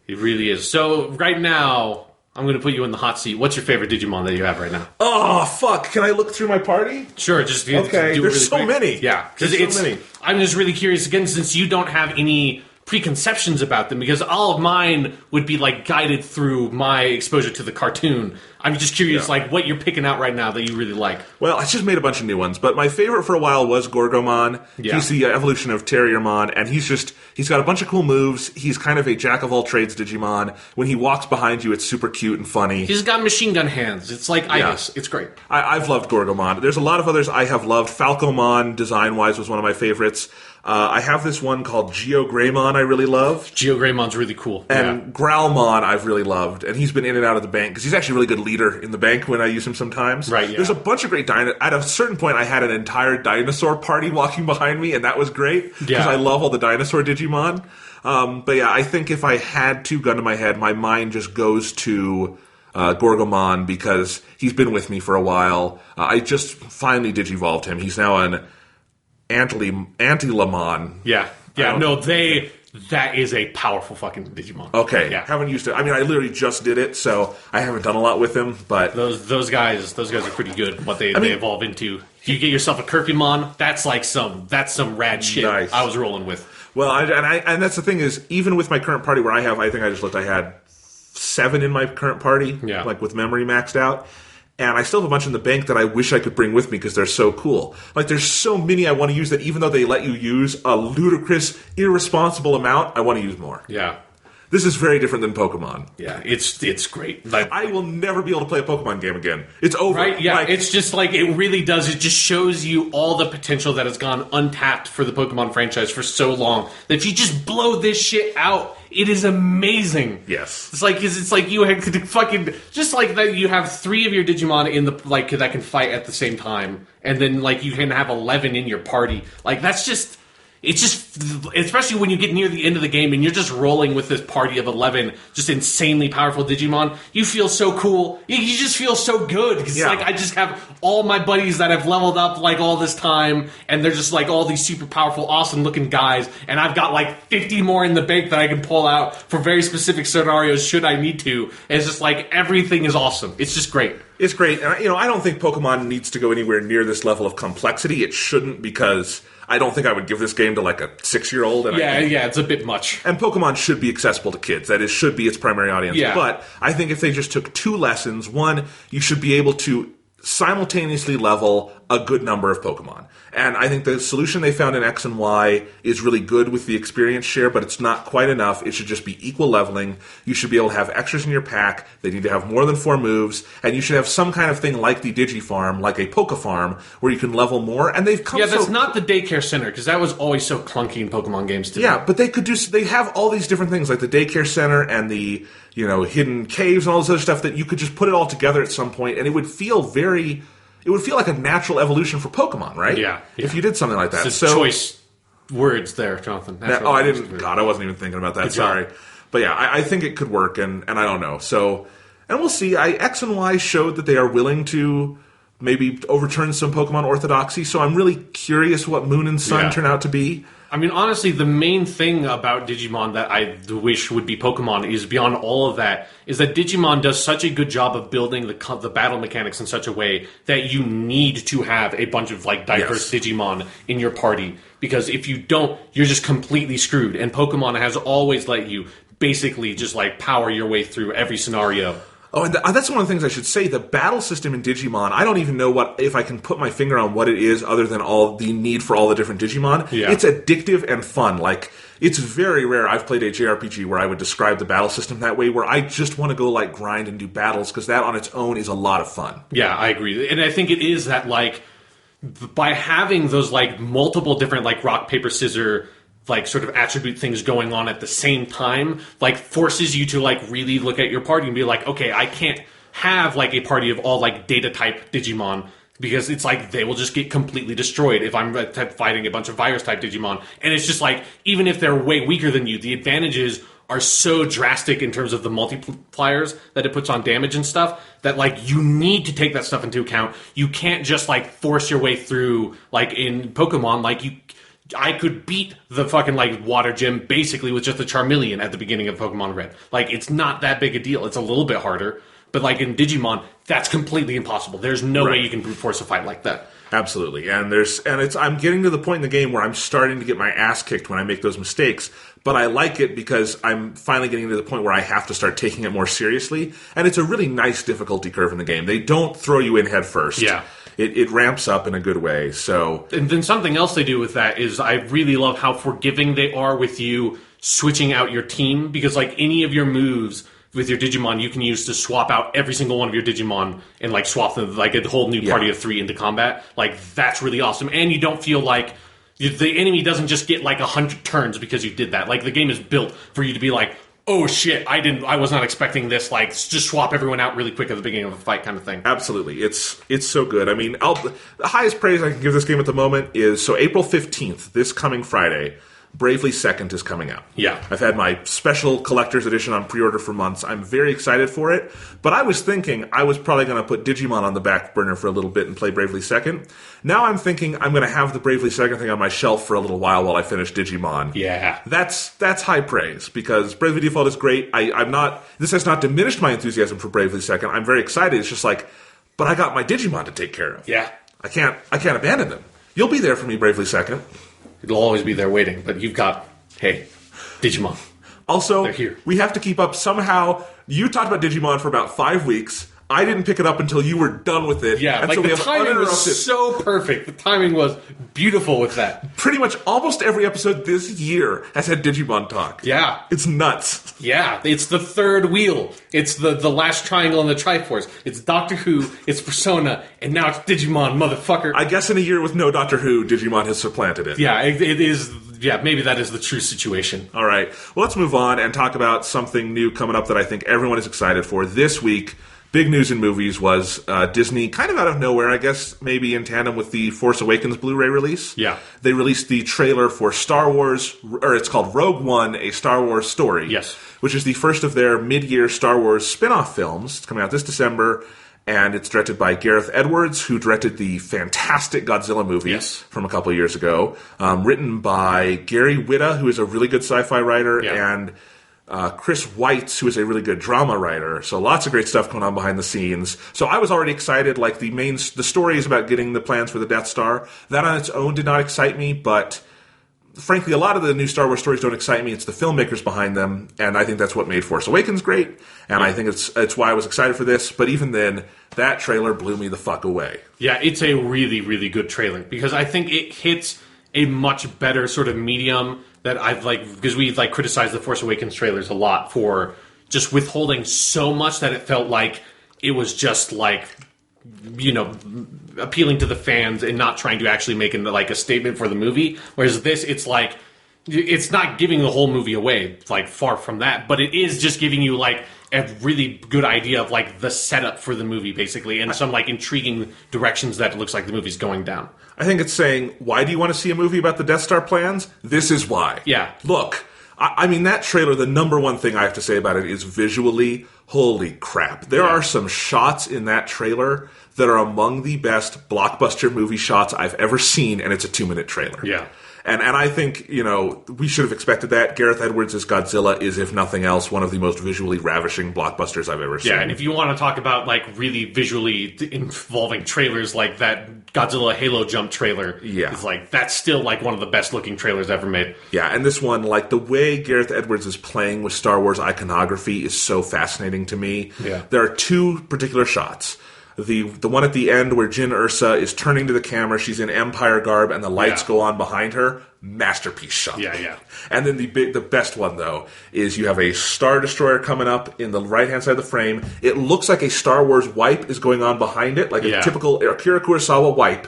It really is. So, right now, I'm going to put you in the hot seat. What's your favorite Digimon that you have right now? Oh, fuck. Can I look through my party? Sure, just do there's really so quick. many. Yeah, there's so many. I'm just really curious, again, since you don't have any preconceptions about them, because all of mine would be guided through my exposure to the cartoon. I'm just curious, what you're picking out right now that you really like. Well, I just made a bunch of new ones, but my favorite for a while was Gorgomon. Yeah. He's the evolution of Terriermon, and he's got a bunch of cool moves. He's kind of a jack-of-all-trades Digimon. When he walks behind you, it's super cute and funny. He's got machine gun hands. It's like Ibis. It's great. I've loved Gorgomon. There's a lot of others I have loved. Falcomon, design-wise, was one of my favorites. I have this one called Geogreymon I really love. Geogreymon's really cool. And Growlmon I've really loved. And he's been in and out of the bank, because he's actually a really good leader in the bank when I use him sometimes. Right, yeah. There's a bunch of great At a certain point, I had an entire dinosaur party walking behind me, and that was great, because I love all the dinosaur Digimon. But yeah, I think if I had to, gun to my head, my mind just goes to Gorgomon, because he's been with me for a while. I just finally Digivolved him. He's now an Antilamon. Yeah. That is a powerful fucking Digimon. Okay. Yeah. Haven't used it. I mean, I literally just did it, so I haven't done a lot with him, but... Those guys are pretty good, what they evolve into. If you get yourself a Kirpimon, that's some rad shit I was rolling with. Well, and that's the thing is, even with my current party where I had 7 in my current party, with memory maxed out. And I still have a bunch in the bank that I wish I could bring with me because they're so cool. There's so many I want to use that even though they let you use a ludicrous, irresponsible amount, I want to use more. Yeah. This is very different than Pokemon. Yeah, it's great. I will never be able to play a Pokemon game again. It's over. Right? Yeah, it's just like, it really does. It just shows you all the potential that has gone untapped for the Pokemon franchise for so long. That if you just blow this shit out, it is amazing. Yes. It's like you had fucking, just like that you have 3 of your Digimon in the, like, that can fight at the same time. And then, like, you can have 11 in your party. Like, that's just... It's just, especially when you get near the end of the game and you're just rolling with this party of 11 just insanely powerful Digimon, you feel so cool. You just feel so good. Because it's like, I just have all my buddies that have leveled up, like, all this time, and they're just, like, all these super powerful, awesome-looking guys, and I've got, like, 50 more in the bank that I can pull out for very specific scenarios should I need to. And it's just, like, everything is awesome. It's just great. It's great. And, I don't think Pokemon needs to go anywhere near this level of complexity. It shouldn't, because I don't think I would give this game to, like, a 6-year-old. Yeah, it's a bit much. And Pokemon should be accessible to kids. That is, should be its primary audience. Yeah. But I think if they just took 2 lessons, one, you should be able to simultaneously level a good number of Pokemon. And I think the solution they found in X and Y is really good with the experience share, but it's not quite enough. It should just be equal leveling. You should be able to have extras in your pack. They need to have more than 4 moves. And you should have some kind of thing like the Digifarm, like a Pokefarm, where you can level more. And they've come that's not the daycare center, because that was always so clunky in Pokemon games too. Yeah, but they could do... They have all these different things, like the daycare center and the, hidden caves and all this other stuff that you could just put it all together at some point, and it would feel very... It would feel like a natural evolution for Pokemon, right? Yeah. If you did something like that. It's choice words there, Jonathan. I didn't... God, I wasn't even thinking about that. Sorry. But yeah, I think it could work, and I don't know. So, and we'll see. X and Y showed that they are willing to maybe overturn some Pokemon orthodoxy, so I'm really curious what Moon and Sun turn out to be. I mean, honestly, the main thing about Digimon that I wish would be Pokemon is, beyond all of that, is that Digimon does such a good job of building the battle mechanics in such a way that you need to have a bunch of, like, diverse Digimon in your party. Because if you don't, you're just completely screwed. And Pokemon has always let you basically just, like, power your way through every scenario. Oh, and that's one of the things I should say. The battle system in Digimon, I don't even know if I can put my finger on what it is other than all the need for all the different Digimon. Yeah. It's addictive and fun. Like, it's very rare I've played a JRPG where I would describe the battle system that way, where I just want to go, like, grind and do battles, because that on its own is a lot of fun. Yeah, I agree. And I think it is that, like, by having those, like, multiple different, like, rock, paper, scissors, like, sort of attribute things going on at the same time, like, forces you to, like, really look at your party and be like, okay, I can't have, like, a party of all, like, data type Digimon, because it's like they will just get completely destroyed if I'm fighting a bunch of virus type Digimon. And it's just like, even if they're way weaker than you, the advantages are so drastic in terms of the multipliers that it puts on damage and stuff, that, like, you need to take that stuff into account. You can't just, like, force your way through, like, in Pokemon, like, I could beat the fucking, like, water gym basically with just a Charmeleon at the beginning of Pokemon Red. Like, it's not that big a deal. It's a little bit harder. But, like, in Digimon, that's completely impossible. There's no way you can brute force a fight like that. Absolutely. And I'm getting to the point in the game where I'm starting to get my ass kicked when I make those mistakes. But I like it because I'm finally getting to the point where I have to start taking it more seriously. And it's a really nice difficulty curve in the game. They don't throw you in head first. Yeah. It ramps up in a good way. So, and then something else they do with that is I really love how forgiving they are with you switching out your team, because, like, any of your moves with your Digimon you can use to swap out every single one of your Digimon and, like, swap them, like, a whole new party of 3 into combat. Like, that's really awesome. And you don't feel like the enemy doesn't just get, like, 100 turns because you did that. Like, the game is built for you to be like, oh shit, I was not expecting this, like, just swap everyone out really quick at the beginning of a fight kind of thing. Absolutely. It's so good. I mean, the highest praise I can give this game at the moment is, so April 15th, this coming Friday, Bravely Second is coming out. Yeah. I've had my special collector's edition on pre-order for months. I'm very excited for it. But I was thinking I was probably going to put Digimon on the back burner for a little bit and play Bravely Second. Now I'm thinking I'm going to have the Bravely Second thing on my shelf for a little while I finish Digimon. Yeah. That's high praise, because Bravely Default is great. This has not diminished my enthusiasm for Bravely Second. I'm very excited. It's just like, but I got my Digimon to take care of. Yeah. I can't abandon them. You'll be there for me, Bravely Second. It'll always be there waiting, but you've got, hey, Digimon. Also, they're here. We have to keep up somehow. You talked about Digimon for about 5 weeks. I didn't pick it up until you were done with it. Yeah, and like so the timing was so perfect. The timing was beautiful with that. Pretty much almost every episode this year has had Digimon talk. Yeah. It's nuts. Yeah, it's the third wheel. It's the last triangle on the Triforce. It's Doctor Who, it's Persona, and now it's Digimon, motherfucker. I guess in a year with no Doctor Who, Digimon has supplanted it. Yeah, it is. Yeah, maybe that is the true situation. All right. Well, let's move on and talk about something new coming up that I think everyone is excited for. This week, big news in movies was Disney, kind of out of nowhere, I guess, maybe in tandem with the Force Awakens Blu-ray release. Yeah. They released the trailer for Star Wars, or it's called Rogue One, A Star Wars Story. Yes. Which is the first of their mid-year Star Wars spin-off films. It's coming out this December. And it's directed by Gareth Edwards, who directed the fantastic Godzilla movie from a couple of years ago. Written by Gary Whitta, who is a really good sci-fi writer, and Chris Weitz, who is a really good drama writer. So lots of great stuff going on behind the scenes. So I was already excited. Like the story is about getting the plans for the Death Star. That on its own did not excite me, but frankly, a lot of the new Star Wars stories don't excite me. It's the filmmakers behind them, and I think that's what made Force Awakens great, and I think it's why I was excited for this. But even then, that trailer blew me the fuck away. Yeah, it's a really, really good trailer, because I think it hits a much better sort of medium that I've because we criticized the Force Awakens trailers a lot for just withholding so much that it felt like it was just appealing to the fans and not trying to actually make a statement for the movie. Whereas this, it's it's not giving the whole movie away, far from that, but it is just giving you a really good idea of the setup for the movie, basically, and some intriguing directions that it looks like the movie's going down. I think it's saying, why do you want to see a movie about the Death Star plans? This is why. Yeah. Look, I mean, that trailer, the number one thing I have to say about it is visually, holy crap. There are some shots in that trailer that are among the best blockbuster movie shots I've ever seen, and it's a 2-minute trailer. Yeah. And I think, we should have expected that. Gareth Edwards' Godzilla is, if nothing else, one of the most visually ravishing blockbusters I've ever seen. Yeah, and if you want to talk about, really visually involving trailers like that Godzilla Halo Jump trailer, is that's still, one of the best-looking trailers ever made. Yeah, and this one, the way Gareth Edwards is playing with Star Wars iconography is so fascinating to me. Yeah. There are two particular shots. The one at the end where Jyn Erso is turning to the camera, she's in Empire garb, and the lights go on behind her. Masterpiece shot. Yeah. And then the best one, though, is you have a Star Destroyer coming up in the right-hand side of the frame. It looks like a Star Wars wipe is going on behind it, like a typical Akira Kurosawa wipe,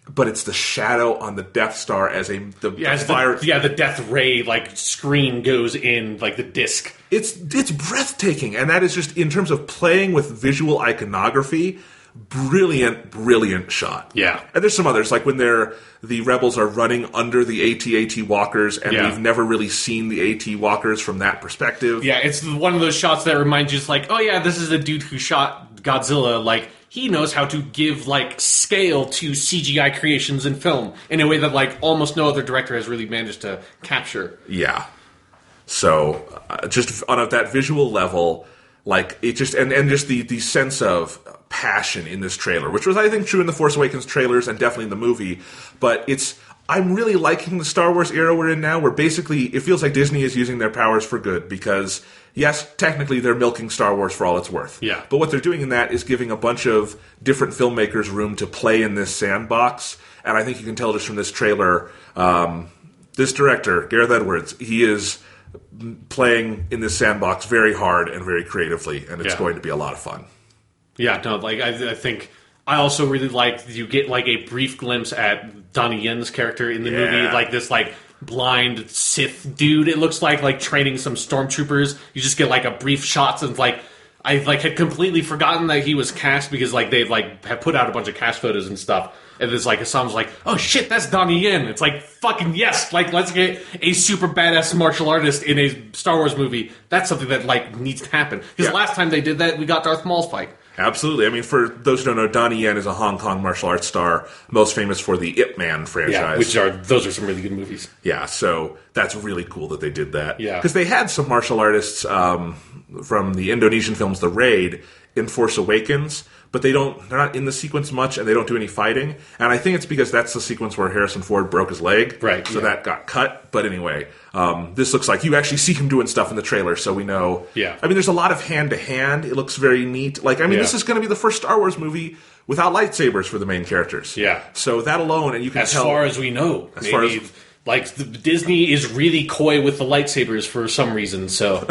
but it's the shadow on the Death Star as the Death Ray screen goes in the disc. It's breathtaking, and that is just, in terms of playing with visual iconography, brilliant shot. Yeah. And there's some others, when the rebels are running under the AT-AT walkers, and we've never really seen the AT walkers from that perspective. Yeah, it's one of those shots that reminds you, oh yeah, this is a dude who shot Godzilla, he knows how to give, scale to CGI creations in film in a way that, almost no other director has really managed to capture. Yeah. So, just on that visual level, it just, and just the sense of passion in this trailer, which was, I think, true in the Force Awakens trailers and definitely in the movie, but I'm really liking the Star Wars era we're in now, where basically it feels like Disney is using their powers for good, because, yes, technically they're milking Star Wars for all it's worth. Yeah. But what they're doing in that is giving a bunch of different filmmakers room to play in this sandbox, and I think you can tell just from this trailer, this director, Gareth Edwards, he is playing in this sandbox very hard and very creatively, and it's going to be a lot of fun. Yeah, no, I think I also really you get a brief glimpse at Donnie Yen's character in the movie, this blind Sith dude. It looks like training some stormtroopers. You just get a brief shots, and I had completely forgotten that he was cast, because they have put out a bunch of cast photos and stuff. And it's someone's oh shit, that's Donnie Yen. It's fucking yes, let's get a super badass martial artist in a Star Wars movie. That's something that needs to happen. Because last time they did that, we got Darth Maul's fight. Absolutely. I mean, for those who don't know, Donnie Yen is a Hong Kong martial arts star, most famous for the Ip Man franchise. Yeah, those are some really good movies. Yeah, so that's really cool that they did that. Yeah. Because they had some martial artists from the Indonesian films The Raid in Force Awakens, but they're not in the sequence much, and they don't do any fighting. And I think it's because that's the sequence where Harrison Ford broke his leg. Right. So that got cut. But anyway, this looks like you actually see him doing stuff in the trailer, so we know. Yeah. I mean, there's a lot of hand-to-hand. It looks very neat. Like, I mean, this is going to be the first Star Wars movie without lightsabers for the main characters. Yeah. So that alone, and you can tell. As far as we know. Disney is really coy with the lightsabers for some reason, so...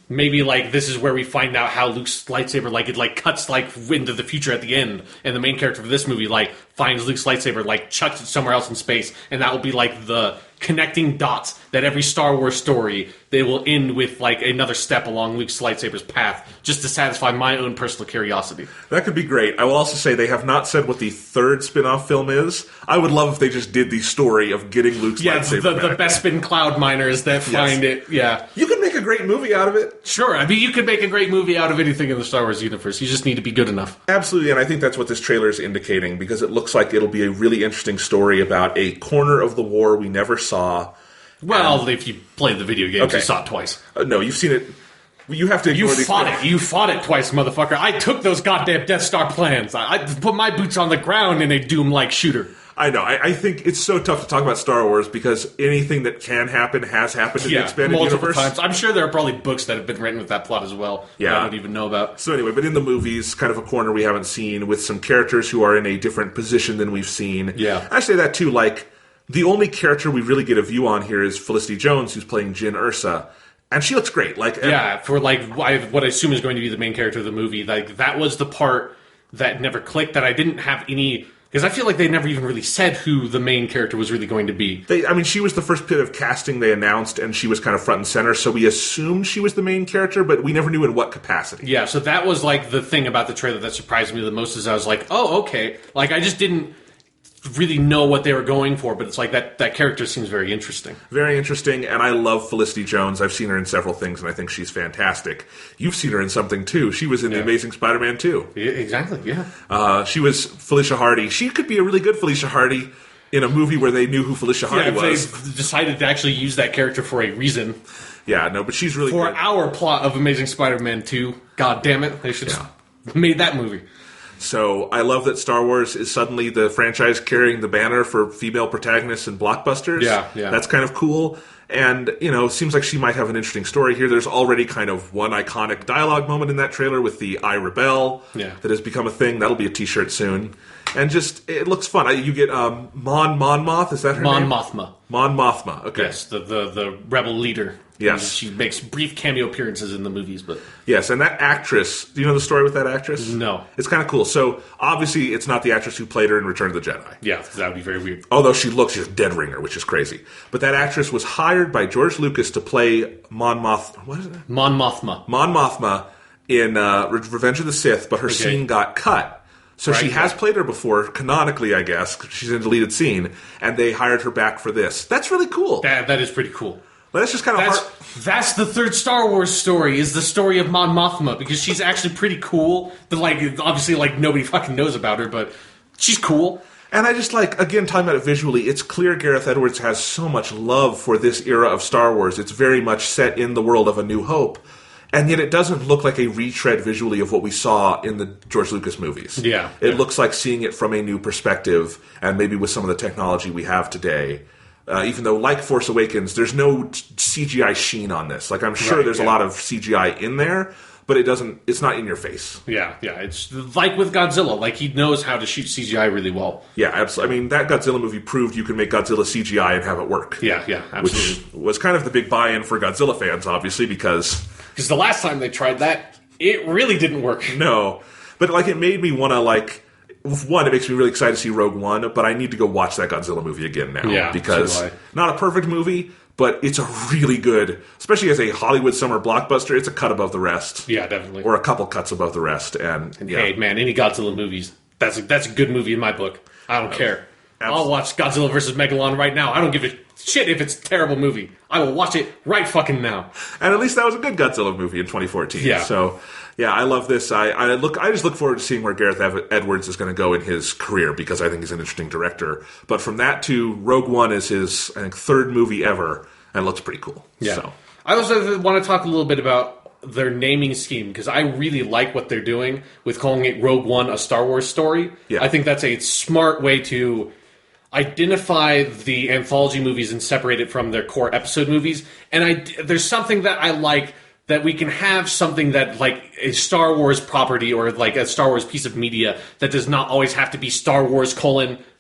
Maybe, like, this is where we find out how Luke's lightsaber, like, it, like, cuts, like, into the future at the end, and the main character for this movie, like, finds Luke's lightsaber, like, chucks it somewhere else in space, and that will be, like, the connecting dots that every Star Wars story, they will end with, like, another step along Luke's lightsaber's path, just to satisfy my own personal curiosity. That could be great. I will also say they have not said what the third spin-off film is. I would love if they just did the story of getting Luke's lightsaber back. The Bespin cloud miners that find it, yeah. You could make a great movie out of it. Sure, I mean, you could make a great movie out of anything in the Star Wars universe. You just need to be good enough. Absolutely, and I think that's what this trailer is indicating, because it looks like it'll be a really interesting story about a corner of the war we never saw. Well, if you played the video games, you saw it twice. No, you've seen it. You have to ignore You fought it. You fought it twice, motherfucker. I took those goddamn Death Star plans. I put my boots on the ground in a Doom-like shooter. I know. I think it's so tough to talk about Star Wars because anything that can happen has happened in the expanded universe. Times. I'm sure there are probably books that have been written with that plot as well that I don't even know about. So anyway, but in the movies, kind of a corner we haven't seen with some characters who are in a different position than we've seen. Yeah. I say that too, like, the only character we really get a view on here is Felicity Jones, who's playing Jyn Erso. And she looks great. Like, for like what I assume is going to be the main character of the movie. Like, that was the part that never clicked, that I didn't have any... Because I feel like they never even really said who the main character was really going to be. She was the first bit of casting they announced, and she was kind of front and center, so we assumed she was the main character, but we never knew in what capacity. Yeah, so that was like the thing about the trailer that surprised me the most, is I was like, oh, okay. Like, I just didn't really know what they were going for, but it's like that character seems very interesting. Very interesting, and I love Felicity Jones. I've seen her in several things, and I think she's fantastic. You've seen her in something, too. She was in The Amazing Spider-Man 2. Yeah, exactly, yeah. She was Felicia Hardy. She could be a really good Felicia Hardy in a movie where they knew who Felicia Hardy was. They decided to actually use that character for a reason. Yeah, no, but she's really for good. For our plot of Amazing Spider-Man 2, god damn it, they should have made that movie. So I love that Star Wars is suddenly the franchise carrying the banner for female protagonists in blockbusters. Yeah. That's kind of cool. And, seems like she might have an interesting story here. There's already kind of one iconic dialogue moment in that trailer with the I Rebel that has become a thing. That'll be a t-shirt soon. And just, it looks fun. You get Mon Mothma, is that her name? Mon Mothma. Mon Mothma, okay. Yes, the rebel leader. Yes. She makes brief cameo appearances in the movies, but... Yes, and that actress, do you know the story with that actress? No. It's kind of cool. So, obviously, it's not the actress who played her in Return of the Jedi. Yeah, that would be very weird. Although she's a dead ringer, which is crazy. But that actress was hired by George Lucas to play Mon Mothma in Revenge of the Sith, but her scene got cut. So she has played her before, canonically, I guess. She's in a deleted scene, and they hired her back for this. That's really cool. That is pretty cool. That's just kind of That's the third Star Wars story, is the story of Mon Mothma, because she's actually pretty cool. But, obviously, nobody fucking knows about her, but she's cool. And I just again, talking about it visually, it's clear Gareth Edwards has so much love for this era of Star Wars. It's very much set in the world of A New Hope. And yet it doesn't look like a retread visually of what we saw in the George Lucas movies. Yeah. It looks like seeing it from a new perspective, and maybe with some of the technology we have today. Even though, like Force Awakens, there's no CGI sheen on this. I'm sure there's a lot of CGI in there, but it's not in your face. Yeah. It's like with Godzilla. He knows how to shoot CGI really well. Yeah, absolutely. That Godzilla movie proved you can make Godzilla CGI and have it work. Yeah, absolutely. Which was kind of the big buy-in for Godzilla fans, obviously, because the last time they tried that, it really didn't work. No. But, it made me want to, one, it makes me really excited to see Rogue One, but I need to go watch that Godzilla movie again now. Yeah, because not a perfect movie, but it's a really good, especially as a Hollywood summer blockbuster, it's a cut above the rest. Yeah, definitely. Or a couple cuts above the rest. And hey, man, any Godzilla movies, that's a good movie in my book. I don't care. I'll watch Godzilla vs. Megalon right now. I don't give a shit if it's a terrible movie. I will watch it right fucking now. And at least that was a good Godzilla movie in 2014. Yeah. So, I love this. I just look forward to seeing where Gareth Edwards is going to go in his career, because I think he's an interesting director. But from that to Rogue One is his, I think, third movie ever, and it looks pretty cool. Yeah. So. I also want to talk a little bit about their naming scheme, because I really like what they're doing with calling it Rogue One, a Star Wars story. Yeah. I think that's a smart way to identify the anthology movies and separate it from their core episode movies. And there's something that I like, that we can have something that, like, a Star Wars property or like a Star Wars piece of media that does not always have to be Star Wars :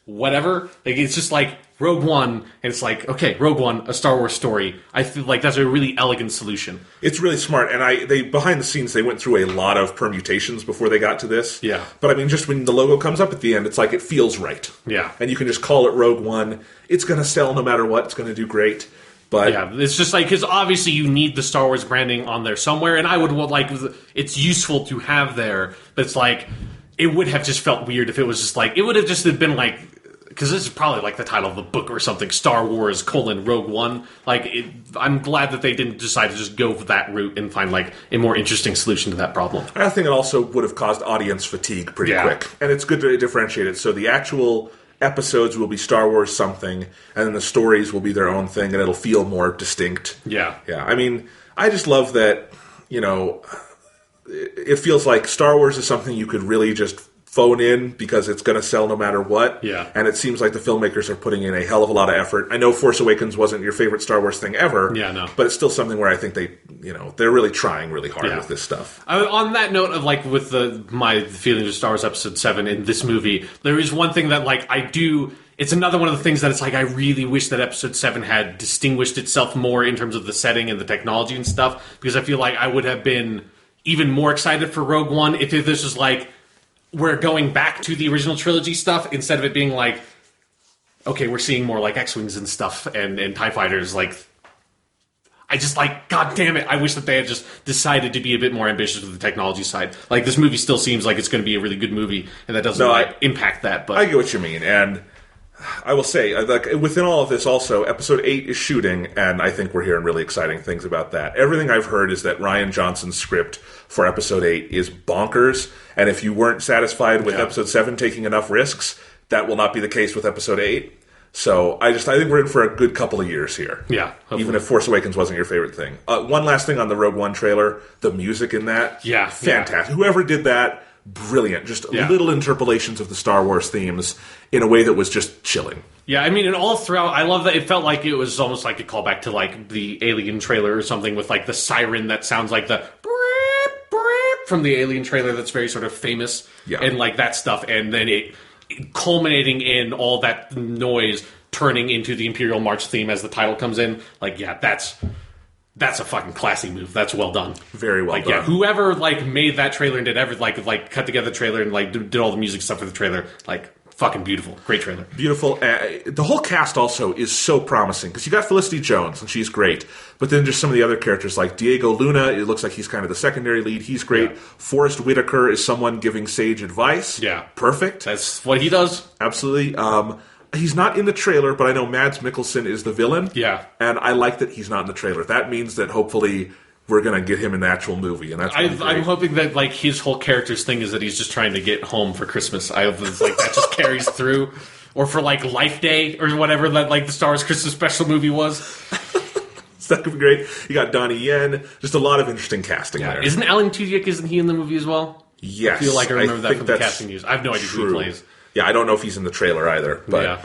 whatever. Like, it's just like Rogue One, and it's like, okay, Rogue One, a Star Wars story. I feel like that's a really elegant solution. It's really smart, and they behind the scenes, they went through a lot of permutations before they got to this. Yeah. But I mean, just when the logo comes up at the end, it's like it feels right. Yeah. And you can just call it Rogue One. It's going to sell no matter what. It's going to do great. But yeah, it's just like, because obviously you need the Star Wars branding on there somewhere, and I would like, it's useful to have there, but it's like, it would have just felt weird if it was just like, it would have just been like, because this is probably like the title of the book or something, Star Wars : Rogue One. Like, I'm glad that they didn't decide to just go for that route and find like a more interesting solution to that problem. I think it also would have caused audience fatigue pretty quick, and it's good to differentiate it. So the actual episodes will be Star Wars something, and then the stories will be their own thing, and it'll feel more distinct. Yeah. I mean, I just love that, it feels like Star Wars is something you could really just phone in because it's going to sell no matter what. Yeah. And it seems like the filmmakers are putting in a hell of a lot of effort. I know Force Awakens wasn't your favorite Star Wars thing ever. Yeah, no. But it's still something where I think they're really trying really hard with this stuff. On that note of like with my feelings of Star Wars Episode 7 in this movie, there is one thing that like I do. It's another one of the things that it's like I really wish that Episode 7 had distinguished itself more in terms of the setting and the technology and stuff, because I feel like I would have been even more excited for Rogue One if this was like, we're going back to the original trilogy stuff instead of it being like, okay, we're seeing more like X-Wings and stuff and TIE Fighters. Like, I just like, God damn it, I wish that they had just decided to be a bit more ambitious with the technology side. Like, this movie still seems like it's going to be a really good movie, and that doesn't impact that. But I get what you mean, and I will say, like, within all of this also, Episode 8 is shooting, and I think we're hearing really exciting things about that. Everything I've heard is that Rian Johnson's script for Episode 8 is bonkers, and if you weren't satisfied with Episode 7 taking enough risks, that will not be the case with Episode 8. So I think we're in for a good couple of years here. Yeah. Hopefully. Even if Force Awakens wasn't your favorite thing. One last thing on the Rogue One trailer, the music in that, fantastic. Yeah. Whoever did that, brilliant. Just little interpolations of the Star Wars themes in a way that was just chilling. Yeah, I mean, and all throughout, I love that it felt like it was almost like a callback to like the Alien trailer or something, with like the siren that sounds like the from the Alien trailer that's very sort of famous, and like that stuff, and then it culminating in all that noise turning into the Imperial March theme as the title comes in. Like, that's a fucking classy move. That's well done. Very well done. Yeah, whoever like made that trailer and did like cut together the trailer and like did all the music stuff for the trailer, like fucking beautiful. Great trailer. Beautiful. The whole cast also is so promising because you got Felicity Jones and she's great, but then just some of the other characters like Diego Luna. It looks like he's kind of the secondary lead. He's great. Yeah. Forrest Whitaker is someone giving sage advice. Yeah, perfect. That's what he does. Absolutely. He's not in the trailer, but I know Mads Mikkelsen is the villain. Yeah. And I like that he's not in the trailer. That means that hopefully we're going to get him in the actual movie. And that's I'm hoping that like his whole character's thing is that he's just trying to get home for Christmas. I hope like that just carries through. Or for like Life Day or whatever that like the Star Wars Christmas special movie was. That could be great. You got Donnie Yen. Just a lot of interesting casting there. Isn't Alan Tudyk, isn't he in the movie as well? Yes. I feel like I remember that from the casting news. I have no idea who he plays. Yeah, I don't know if he's in the trailer either, but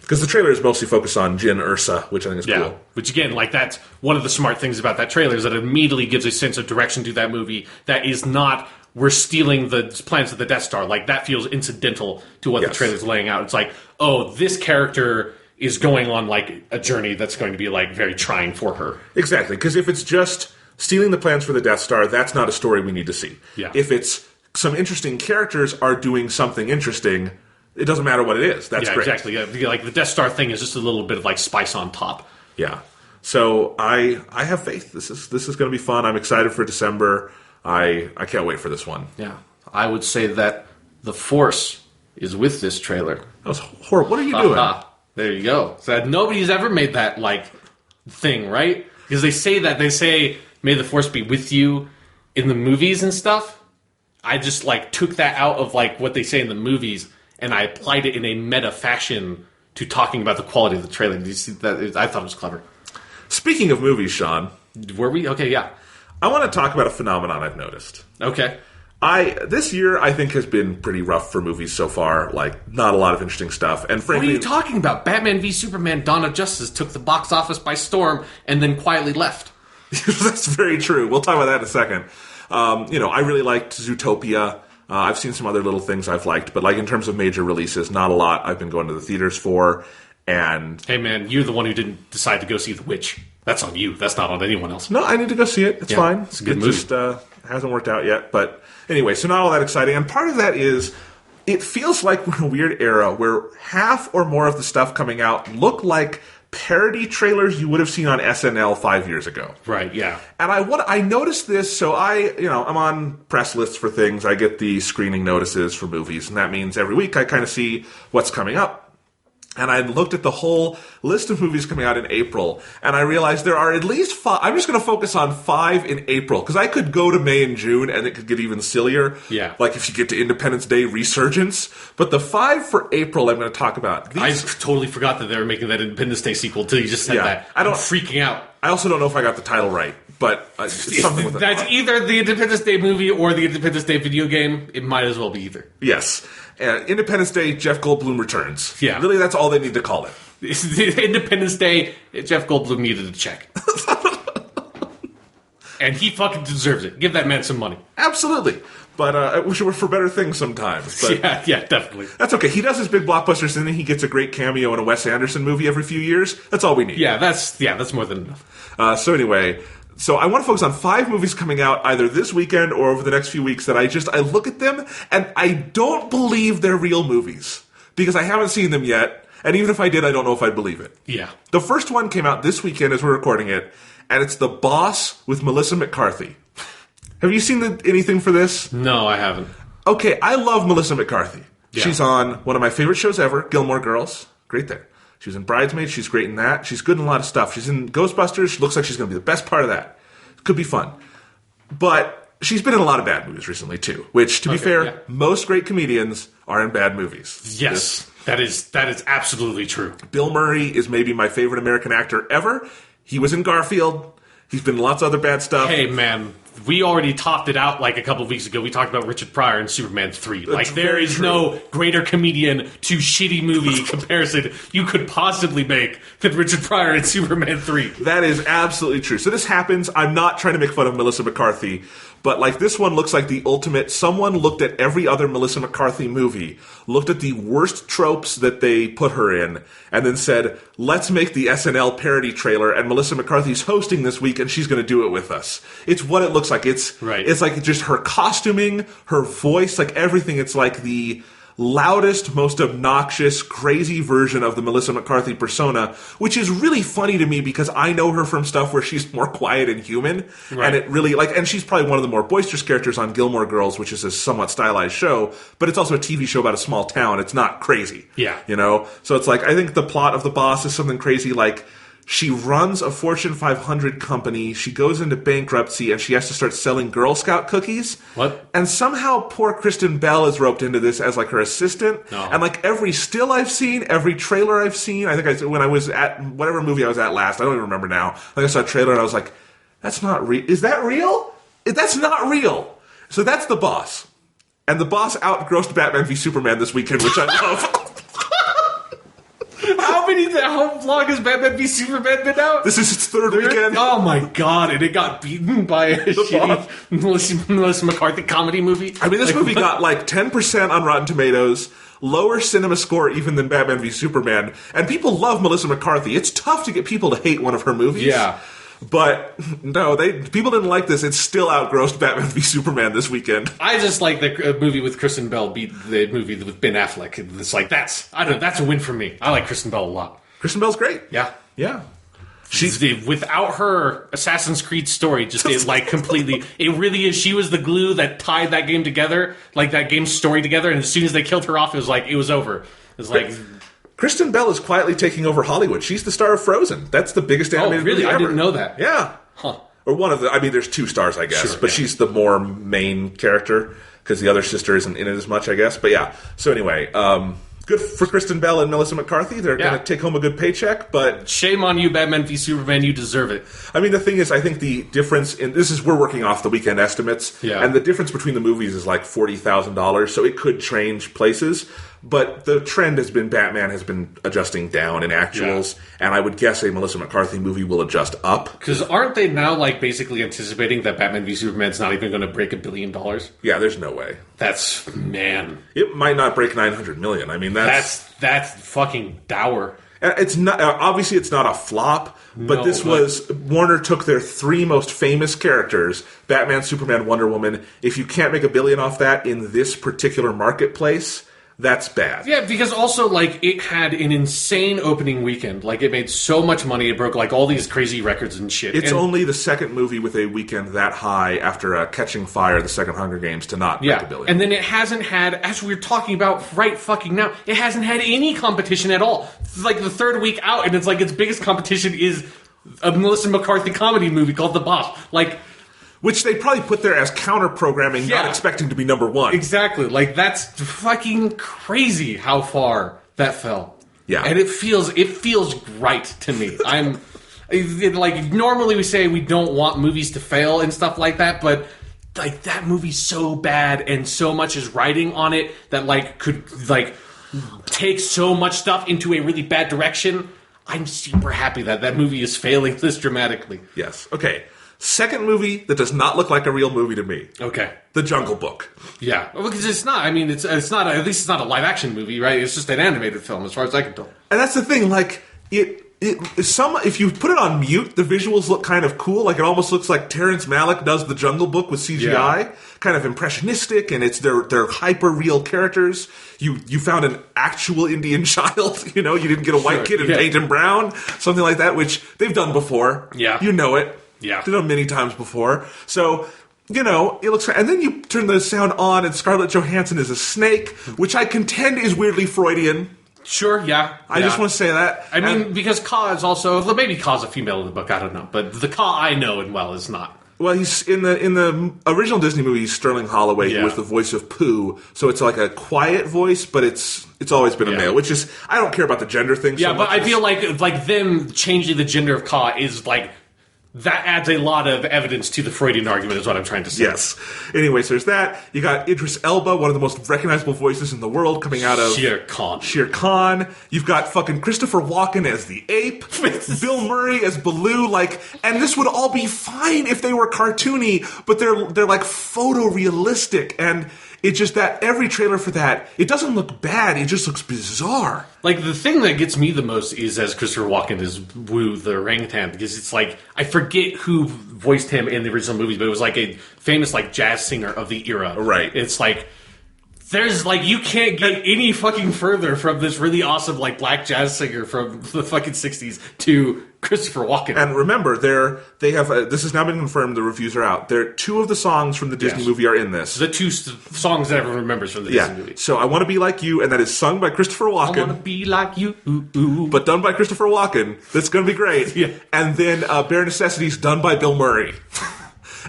because the trailer is mostly focused on Jyn Ersa, which I think is cool. Which again, like that's one of the smart things about that trailer is that it immediately gives a sense of direction to that movie that is not we're stealing the plans of the Death Star. Like that feels incidental to what the trailer's laying out. It's like, oh, this character is going on like a journey that's going to be like very trying for her. Exactly, because if it's just stealing the plans for the Death Star, that's not a story we need to see. Yeah. If it's some interesting characters are doing something interesting, it doesn't matter what it is. That's great. Exactly. Yeah, like the Death Star thing is just a little bit of like spice on top. Yeah. So I have faith. This is going to be fun. I'm excited for December. I can't wait for this one. Yeah. I would say that the Force is with this trailer. That was horrible. What are you doing? There you go. So nobody's ever made that like thing, right? Because they say may the Force be with you in the movies and stuff. I just like took that out of like what they say in the movies and I applied it in a meta fashion to talking about the quality of the trailer. Did you see that? I thought it was clever. Speaking of movies, Sean. Were we? Okay, yeah. I want to talk about a phenomenon I've noticed. Okay. This year, I think, has been pretty rough for movies so far. Like, not a lot of interesting stuff. And frankly, what are you talking about? Batman v Superman: Dawn of Justice took the box office by storm and then quietly left. That's very true. We'll talk about that in a second. I really liked Zootopia. I've seen some other little things I've liked, but like in terms of major releases, not a lot I've been going to the theaters for. And hey, man, you're the one who didn't decide to go see The Witch. That's on you. That's not on anyone else. No, I need to go see it. It's fine. It's a good movie. Just hasn't worked out yet. But anyway, so not all that exciting. And part of that is it feels like we're in a weird era where half or more of the stuff coming out look like parody trailers you would have seen on SNL 5 years ago. Right, yeah. And I noticed this, so I'm on press lists for things. I get the screening notices for movies, and that means every week I kind of see what's coming up. And I looked at the whole list of movies coming out in April, and I realized there are at least 5. I'm just going to focus on 5 in April, because I could go to May and June, and it could get even sillier. Yeah. Like if you get to Independence Day Resurgence. But the 5 for April I'm going to talk about. I totally forgot that they were making that Independence Day sequel until you just said that. I'm freaking out. I also don't know if I got the title right, but it's something with That's either the Independence Day movie or the Independence Day video game. It might as well be either. Yes. Independence Day, Jeff Goldblum returns. Yeah. Really, that's all they need to call it. Independence Day, Jeff Goldblum needed a check. And he fucking deserves it. Give that man some money. Absolutely. But I wish it were for better things sometimes. But yeah, definitely. That's okay. He does his big blockbusters, and then he gets a great cameo in a Wes Anderson movie every few years. That's all we need. Yeah, that's more than enough. So anyway, I want to focus on 5 movies coming out either this weekend or over the next few weeks that I look at them, and I don't believe they're real movies. Because I haven't seen them yet, and even if I did, I don't know if I'd believe it. Yeah. The first one came out this weekend as we're recording it, and it's The Boss with Melissa McCarthy. Have you seen anything for this? No, I haven't. Okay, I love Melissa McCarthy. Yeah. She's on one of my favorite shows ever, Gilmore Girls. Great there. She was in Bridesmaids. She's great in that. She's good in a lot of stuff. She's in Ghostbusters. She looks like she's going to be the best part of that. Could be fun. But she's been in a lot of bad movies recently, too. Which, to be fair, most great comedians are in bad movies. Yes, that is absolutely true. Bill Murray is maybe my favorite American actor ever. He was in Garfield. He's been in lots of other bad stuff. Hey, man, we already topped it out like a couple of weeks ago. We talked about Richard Pryor in Superman 3. Like, there is no greater comedian to shitty movie comparison you could possibly make than Richard Pryor in Superman 3. That is absolutely true. So this happens. I'm not trying to make fun of Melissa McCarthy, but like this one looks like the ultimate. Someone looked at every other Melissa McCarthy movie, looked at the worst tropes that they put her in, and then said, let's make the SNL parody trailer, and Melissa McCarthy's hosting this week, and she's going to do it with us. It's what it looks like. It's like just her costuming, her voice, like everything. It's like the loudest, most obnoxious, crazy version of the Melissa McCarthy persona, which is really funny to me because I know her from stuff where she's more quiet and human. Right. And it really, and she's probably one of the more boisterous characters on Gilmore Girls, which is a somewhat stylized show, but it's also a TV show about a small town. It's not crazy. Yeah. So it's like, I think the plot of The Boss is something crazy like, she runs a Fortune 500 company, she goes into bankruptcy, and she has to start selling Girl Scout cookies. What? And somehow poor Kristen Bell is roped into this as like her assistant. No. And like every still I've seen, every trailer I've seen, I think when I was at whatever movie I was at last, I don't even remember now. Like I saw a trailer and I was like, that's not real. Is that real? That's not real. So that's The Boss. And The Boss outgrossed Batman v Superman this weekend, which I love. How long has Batman v Superman been out? This is its third weekend. Oh my god, and it got beaten by a shitty Melissa McCarthy comedy movie. I mean, this movie got like 10% on Rotten Tomatoes, lower cinema score even than Batman v Superman, and people love Melissa McCarthy. It's tough to get people to hate one of her movies. Yeah. But no, people didn't like this. It's still outgrossed Batman v Superman this weekend. I just like the movie with Kristen Bell beat the movie with Ben Affleck. It's like that's a win for me. I like Kristen Bell a lot. Kristen Bell's great. Yeah. She's without her Assassin's Creed story, just is like completely. It really is. She was the glue that tied that game together, like that game's story together. And as soon as they killed her off, it was over. It was like. Kristen Bell is quietly taking over Hollywood. She's the star of Frozen. That's the biggest animated movie ever. I didn't know that. Yeah. Huh. Or one of the... I mean, there's 2 stars, I guess. Sure, but she's the more main character because the other sister isn't in it as much, I guess. But yeah. So anyway, Good for Kristen Bell and Melissa McCarthy. They're going to take home a good paycheck, but... Shame on you, Batman v Superman. You deserve it. I mean, the thing is, I think the difference in... We're working off the weekend estimates, and the difference between the movies is like $40,000, so it could change places. But the trend has been Batman has been adjusting down in actuals, and I would guess a Melissa McCarthy movie will adjust up. Because aren't they now like basically anticipating that Batman v Superman's not even going to break $1 billion? Yeah, there's no way. That's, man. It might not break 900 million. I mean, that's fucking dour. It's not obviously it's not a flop, but Warner took their three most famous characters, Batman, Superman, Wonder Woman. If you can't make $1 billion off that in this particular marketplace, that's bad. Yeah, because also, like, it had an insane opening weekend. Like, it made so much money, it broke, like, all these crazy records and shit. It's only the second movie with a weekend that high after Catching Fire, the second Hunger Games, to not break $1 billion. And then it hasn't had, as we were talking about right fucking now, it hasn't had any competition at all. It's like the third week out, and it's like its biggest competition is a Melissa McCarthy comedy movie called The Boss. Like... Which they probably put there as counter-programming, not expecting to be number one. Exactly. Like, that's fucking crazy how far that fell. Yeah. And it feels right to me. Like, normally we say we don't want movies to fail and stuff like that, but, like, that movie's so bad and so much is riding on it that, like, could, like, take so much stuff into a really bad direction. I'm super happy that that movie is failing this dramatically. Yes. Okay. Second movie that does not look like a real movie to me. Okay. The Jungle Book. Yeah. Well, because it's not, I mean, it's not, at least it's not a live action movie, right? It's just an animated film as far as I can tell. And that's the thing, like, if you put it on mute, the visuals look kind of cool. Like, it almost looks like Terrence Malick does The Jungle Book with CGI. Yeah. Kind of impressionistic, and they're hyper-real characters. You found an actual Indian child, you didn't get a white kid and paint him brown. Something like that, which they've done before. Yeah. You know it. Yeah. They've done many times before. So, it looks... And then you turn the sound on, and Scarlett Johansson is a snake, which I contend is weirdly Freudian. Sure, yeah. I just want to say that. I mean, because Ka is also... Maybe Ka's a female in the book, I don't know. But the Ka I know and well is not. Well, he's in the original Disney movie, he's Sterling Holloway, who was the voice of Pooh. So it's like a quiet voice, but it's always been a male, which is... I don't care about the gender thing so much. But I feel like them changing the gender of Ka is like... That adds a lot of evidence to the Freudian argument, is what I'm trying to say. Yes. Anyways, there's that. You got Idris Elba, one of the most recognizable voices in the world, coming out of... Shere Khan. You've got fucking Christopher Walken as the ape. Bill Murray as Baloo. Like, and this would all be fine if they were cartoony, but they're like photorealistic, and... It's just that every trailer for that, it doesn't look bad, it just looks bizarre. Like, the thing that gets me the most is as Christopher Walken is Wu, the orangutan, because it's like, I forget who voiced him in the original movies, but it was like a famous, like, jazz singer of the era. Right. It's like, there's, like, you can't get any fucking further from this really awesome, like, black jazz singer from the fucking 60s to Christopher Walken. And remember, they have this has now been confirmed, the reviews are out. Two of the songs from the Disney movie are in this. The two songs that everyone remembers from the Disney movie. So I Want to Be Like You, and that is sung by Christopher Walken. I want to be like you, but done by Christopher Walken. That's going to be great. Yeah. And then Bare Necessities, done by Bill Murray.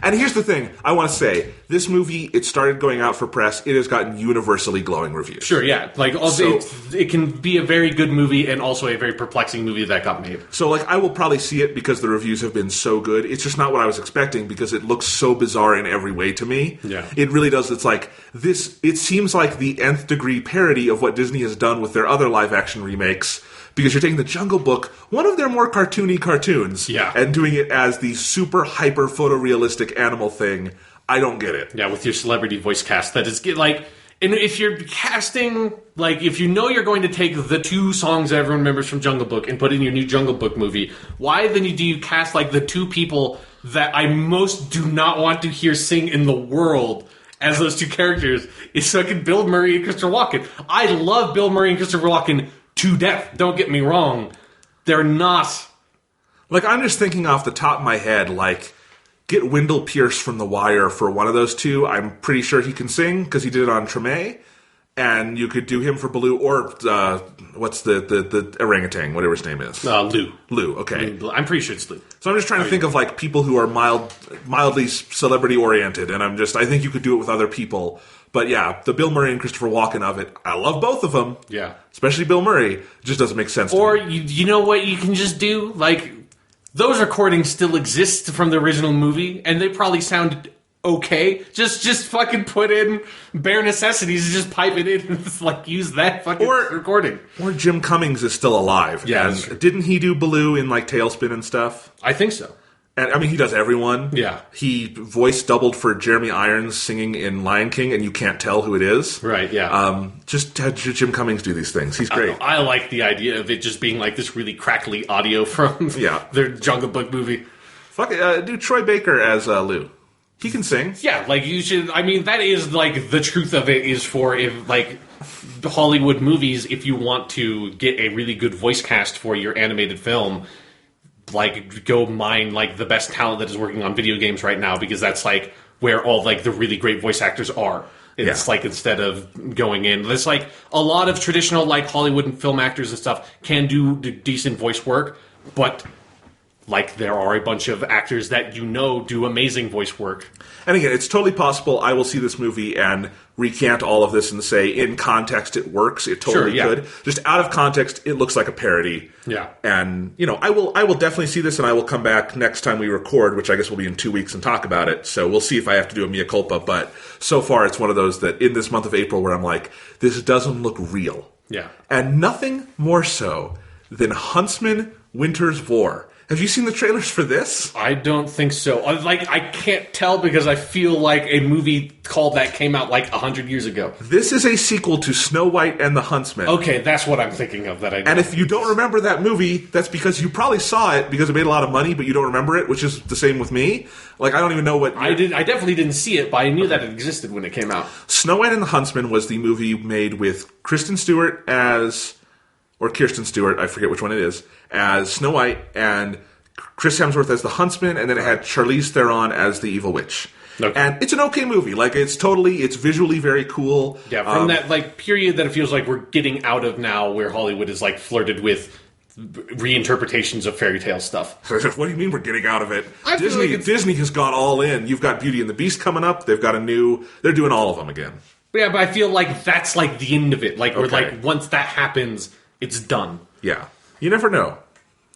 And here's the thing, I want to say, this movie, it started going out for press, it has gotten universally glowing reviews. Sure, yeah. Like, also, it can be a very good movie and also a very perplexing movie that got made. So, like, I will probably see it because the reviews have been so good. It's just not what I was expecting because it looks so bizarre in every way to me. Yeah. It really does. It's like, it seems like the nth degree parody of what Disney has done with their other live-action remakes. Because you're taking The Jungle Book, one of their more cartoony cartoons, and doing it as the super hyper photorealistic animal thing. I don't get it. Yeah, with your celebrity voice cast, that is like, and if you're casting, like, if you know you're going to take the two songs that everyone remembers from Jungle Book and put in your new Jungle Book movie, why then do you cast like the two people that I most do not want to hear sing in the world as those two characters? Is fucking Bill Murray and Christopher Walken. I love Bill Murray and Christopher Walken to death. Don't get me wrong. They're not. Like, I'm just thinking off the top of my head, like, get Wendell Pierce from The Wire for one of those two. I'm pretty sure he can sing, because he did it on Treme. And you could do him for Baloo, or what's the orangutan, whatever his name is. Lou. Lou, okay. I'm pretty sure it's Lou. So I'm just trying to think of like people who are mildly celebrity oriented, and I think you could do it with other people. But yeah, the Bill Murray and Christopher Walken of it, I love both of them. Yeah. Especially Bill Murray. It just doesn't make sense to Or, me. you know what you can just do? Like, those recordings still exist from the original movie, and they probably sound okay. Just fucking put in Bare Necessities and just pipe it in and just, like, use that fucking recording. Or Jim Cummings is still alive. Yeah, and didn't he do Baloo in like Tailspin and stuff? I think so. And I mean, he does everyone. Yeah. He voice doubled for Jeremy Irons singing in Lion King, and you can't tell who it is. Right, yeah. Just had Jim Cummings do these things. He's great. I like the idea of it just being like this really crackly audio from their Jungle Book movie. Fuck it, do Troy Baker as Lou. He can sing. Yeah, like you should. I mean, that is like the truth of it is for if like Hollywood movies, if you want to get a really good voice cast for your animated film, like go mine like the best talent that is working on video games right now, because that's like where all like the really great voice actors are. It's like instead of going in, there's like a lot of traditional like Hollywood and film actors and stuff can do decent voice work, but like there are a bunch of actors that do amazing voice work. And again, it's totally possible I will see this movie and recant all of this and say, in context, it works. It totally could. Just out of context, it looks like a parody. Yeah. And, I will definitely see this, and I will come back next time we record, which I guess will be in 2 weeks, and talk about it. So we'll see if I have to do a mea culpa. But so far, it's one of those that in this month of April where I'm like, this doesn't look real. Yeah. And nothing more so than Huntsman Winter's War. Have you seen the trailers for this? I don't think so. I can't tell because I feel like a movie called that came out like 100 years ago. This is a sequel to Snow White and the Huntsman. Okay, that's what I'm thinking of. And if you don't remember that movie, that's because you probably saw it because it made a lot of money, but you don't remember it, which is the same with me. Like, I don't even know what... I definitely didn't see it, but I knew that it existed when it came out. Snow White and the Huntsman was the movie made with Kristen Stewart as... Or Kirsten Stewart, I forget which one it is, as Snow White, and Chris Hemsworth as the Huntsman, and then it had Charlize Theron as the Evil Witch. Okay. And it's an okay movie. Like, it's visually very cool. Yeah, from that, like, period that it feels like we're getting out of now, where Hollywood is, like, flirted with reinterpretations of fairy tale stuff. What do you mean we're getting out of it? Disney has gone all in. You've got Beauty and the Beast coming up. They've got they're doing all of them again. Yeah, but I feel like that's, like, the end of it. Like, once that happens... It's done. Yeah. You never know.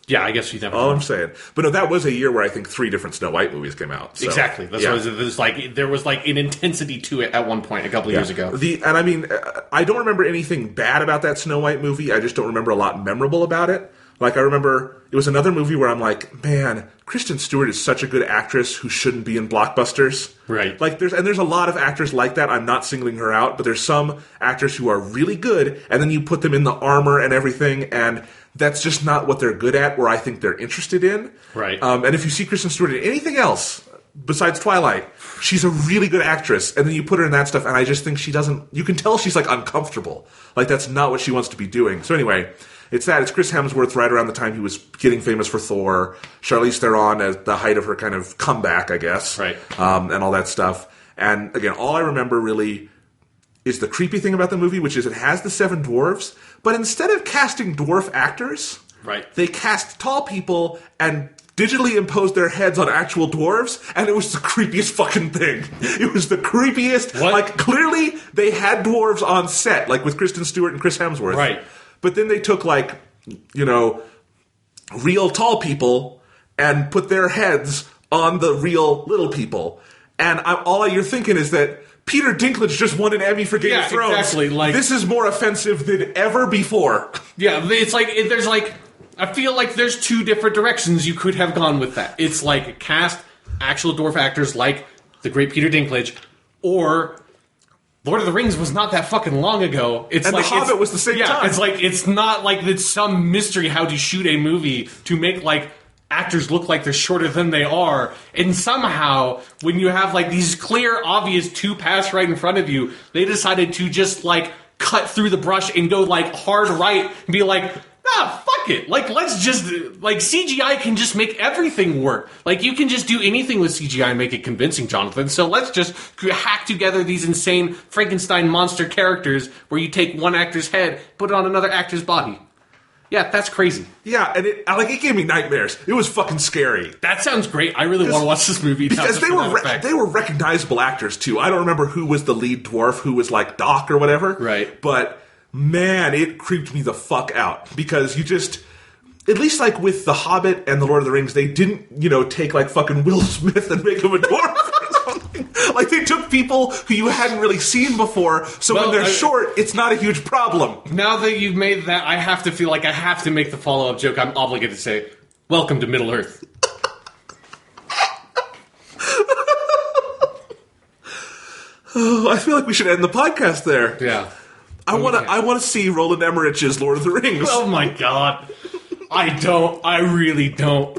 Yeah, I guess you never know. All I'm saying. But no, that was a year where I think 3 different Snow White movies came out. So, exactly. That's what it was like. There was like an intensity to it at one point a couple of years ago. And I mean, I don't remember anything bad about that Snow White movie. I just don't remember a lot memorable about it. Like, I remember it was another movie where I'm like, man, Kristen Stewart is such a good actress who shouldn't be in blockbusters. Right. Like, there's a lot of actors like that. I'm not singling her out, but there's some actors who are really good, and then you put them in the armor and everything, and that's just not what they're good at, or I think they're interested in. Right. And if you see Kristen Stewart in anything else besides Twilight, she's a really good actress, and then you put her in that stuff, and I just think you can tell she's, like, uncomfortable. Like, that's not what she wants to be doing. So anyway... It's Chris Hemsworth right around the time he was getting famous for Thor. Charlize Theron at the height of her kind of comeback, I guess. Right. And all that stuff. And again, all I remember really is the creepy thing about the movie, which is it has the 7 dwarves, but instead of casting dwarf actors, they cast tall people and digitally imposed their heads on actual dwarves, and it was the creepiest fucking thing. It was the creepiest. What? Like, clearly they had dwarves on set, like with Kristen Stewart and Chris Hemsworth. Right. But then they took, like, real tall people and put their heads on the real little people. And all you're thinking is that Peter Dinklage just won an Emmy for Game of Thrones. Exactly. Like, this is more offensive than ever before. Yeah, it's like, there's like, I feel like there's 2 different directions you could have gone with that. It's like cast actual dwarf actors like the great Peter Dinklage, or... Lord of the Rings was not that fucking long ago. And The Hobbit was the same time. It's like, it's not like it's some mystery how to shoot a movie to make, like, actors look like they're shorter than they are. And somehow, when you have, like, these clear, obvious 2 paths right in front of you, they decided to just, like, cut through the brush and go, like, hard right and be like, Fuck it. Like, let's just, like, CGI can just make everything work. Like, you can just do anything with CGI and make it convincing, Jonathan. So let's just hack together these insane Frankenstein monster characters where you take one actor's head, put it on another actor's body. Yeah, that's crazy. Yeah, and it gave me nightmares. It was fucking scary. That sounds great. I really want to watch this movie now. Because they were recognizable actors, too. I don't remember who was the lead dwarf, who was like Doc or whatever. Right. But, man, it creeped me the fuck out. Because you just... At least, like, with The Hobbit and The Lord of the Rings, they didn't, take, like, fucking Will Smith and make him a dwarf or something. Like, they took people who you hadn't really seen before, so when they're short, it's not a huge problem. Now that you've made that, I have to feel like I have to make the follow-up joke. I'm obligated to say, welcome to Middle-earth. Oh, I feel like we should end the podcast there. Yeah. I want to see Roland Emmerich's Lord of the Rings. Oh, my God. I don't. I really don't.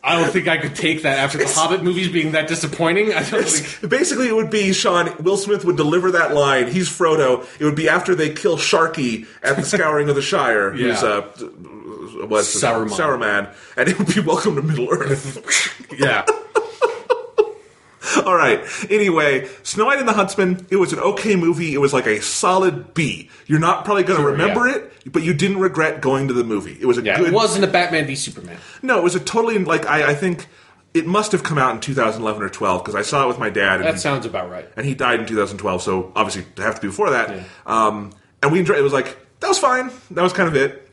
I don't think I could take that after the Hobbit movies being that disappointing. I don't think... Basically, it would be, Sean, Will Smith would deliver that line. He's Frodo. It would be after they kill Sharky at the Scouring of the Shire, who's Saruman, and it would be Welcome to Middle-earth. Yeah. All right. Anyway, Snow White and the Huntsman, it was an okay movie. It was like a solid B. You're not probably going to remember it, but you didn't regret going to the movie. It was a good... It wasn't a Batman v Superman. No, it was a totally... Like, I think it must have come out in 2011 or 12, because I saw it with my dad. That sounds about right. And he died in 2012, so obviously it have to be before that. Yeah. And we enjoyed it. It was like, that was fine. That was kind of it.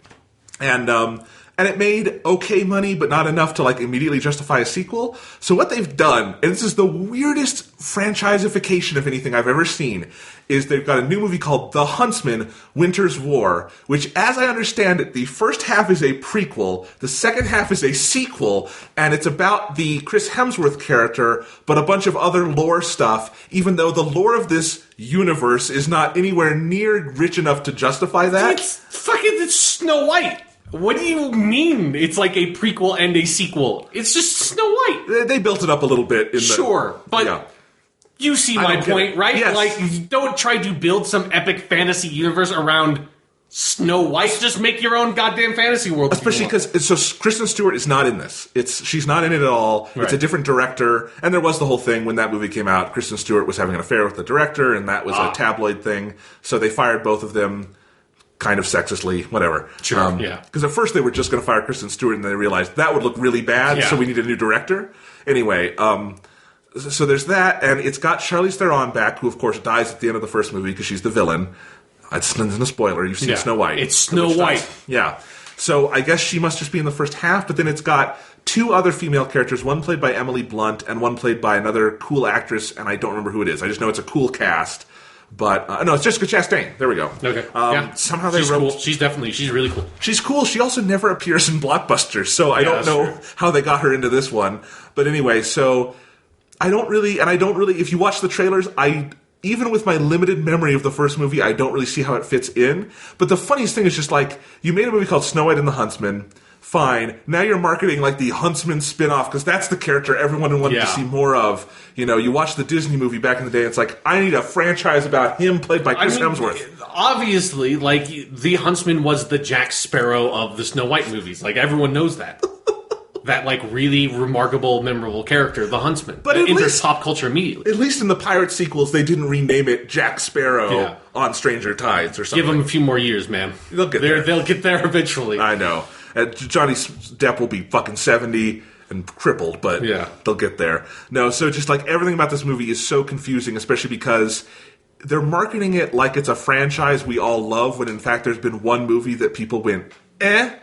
And it made okay money, but not enough to, like, immediately justify a sequel. So what they've done, and this is the weirdest franchisification of anything I've ever seen, is they've got a new movie called The Huntsman, Winter's War, which, as I understand it, the first half is a prequel, the second half is a sequel, and it's about the Chris Hemsworth character, but a bunch of other lore stuff, even though the lore of this universe is not anywhere near rich enough to justify that. It's Snow White. What do you mean? It's like a prequel and a sequel. It's just Snow White. They built it up a little bit. Sure, but you see my point, right? Yes. Like, don't try to build some epic fantasy universe around Snow White. Just make your own goddamn fantasy world. Especially because Kristen Stewart is not in this. She's not in it at all. Right. It's a different director. And there was the whole thing when that movie came out. Kristen Stewart was having an affair with the director, and that was a tabloid thing. So they fired both of them. Kind of sexistly, whatever. Sure, Because at first they were just going to fire Kristen Stewart, and then they realized that would look really bad, so we need a new director. Anyway, so there's that, and it's got Charlize Theron back, who, of course, dies at the end of the first movie because she's the villain. It's a spoiler. You've seen Snow White. It's Snow White. Yeah. So I guess she must just be in the first half, but then it's got two other female characters, one played by Emily Blunt, and one played by another cool actress, and I don't remember who it is. I just know it's a cool cast. But, no, it's Jessica Chastain. There we go. Okay. Somehow they she's wrote... Cool. She's really cool. She's cool. She also never appears in blockbusters, so I don't know how they got her into this one. But anyway, so I don't really... If you watch the trailers, even with my limited memory of the first movie, I don't really see how it fits in. But the funniest thing is just like, you made a movie called Snow White and the Huntsman... Fine. Now you're marketing like the Huntsman spin-off because that's the character everyone wanted to see more of. You watch the Disney movie back in the day, it's like, I need a franchise about him played by Chris Hemsworth. Obviously, like, the Huntsman was the Jack Sparrow of the Snow White movies. Like, everyone knows that. That, like, really remarkable, memorable character, the Huntsman. But it enters pop culture immediately. At least in the Pirate sequels, they didn't rename it Jack Sparrow on Stranger Tides or something. Give them a few more years, man. They'll get there. They'll get there eventually. I know. Johnny Depp will be fucking 70 and crippled, but they'll get there. No, so just like everything about this movie is so confusing, especially because they're marketing it like it's a franchise we all love, when in fact there's been one movie that people went, eh?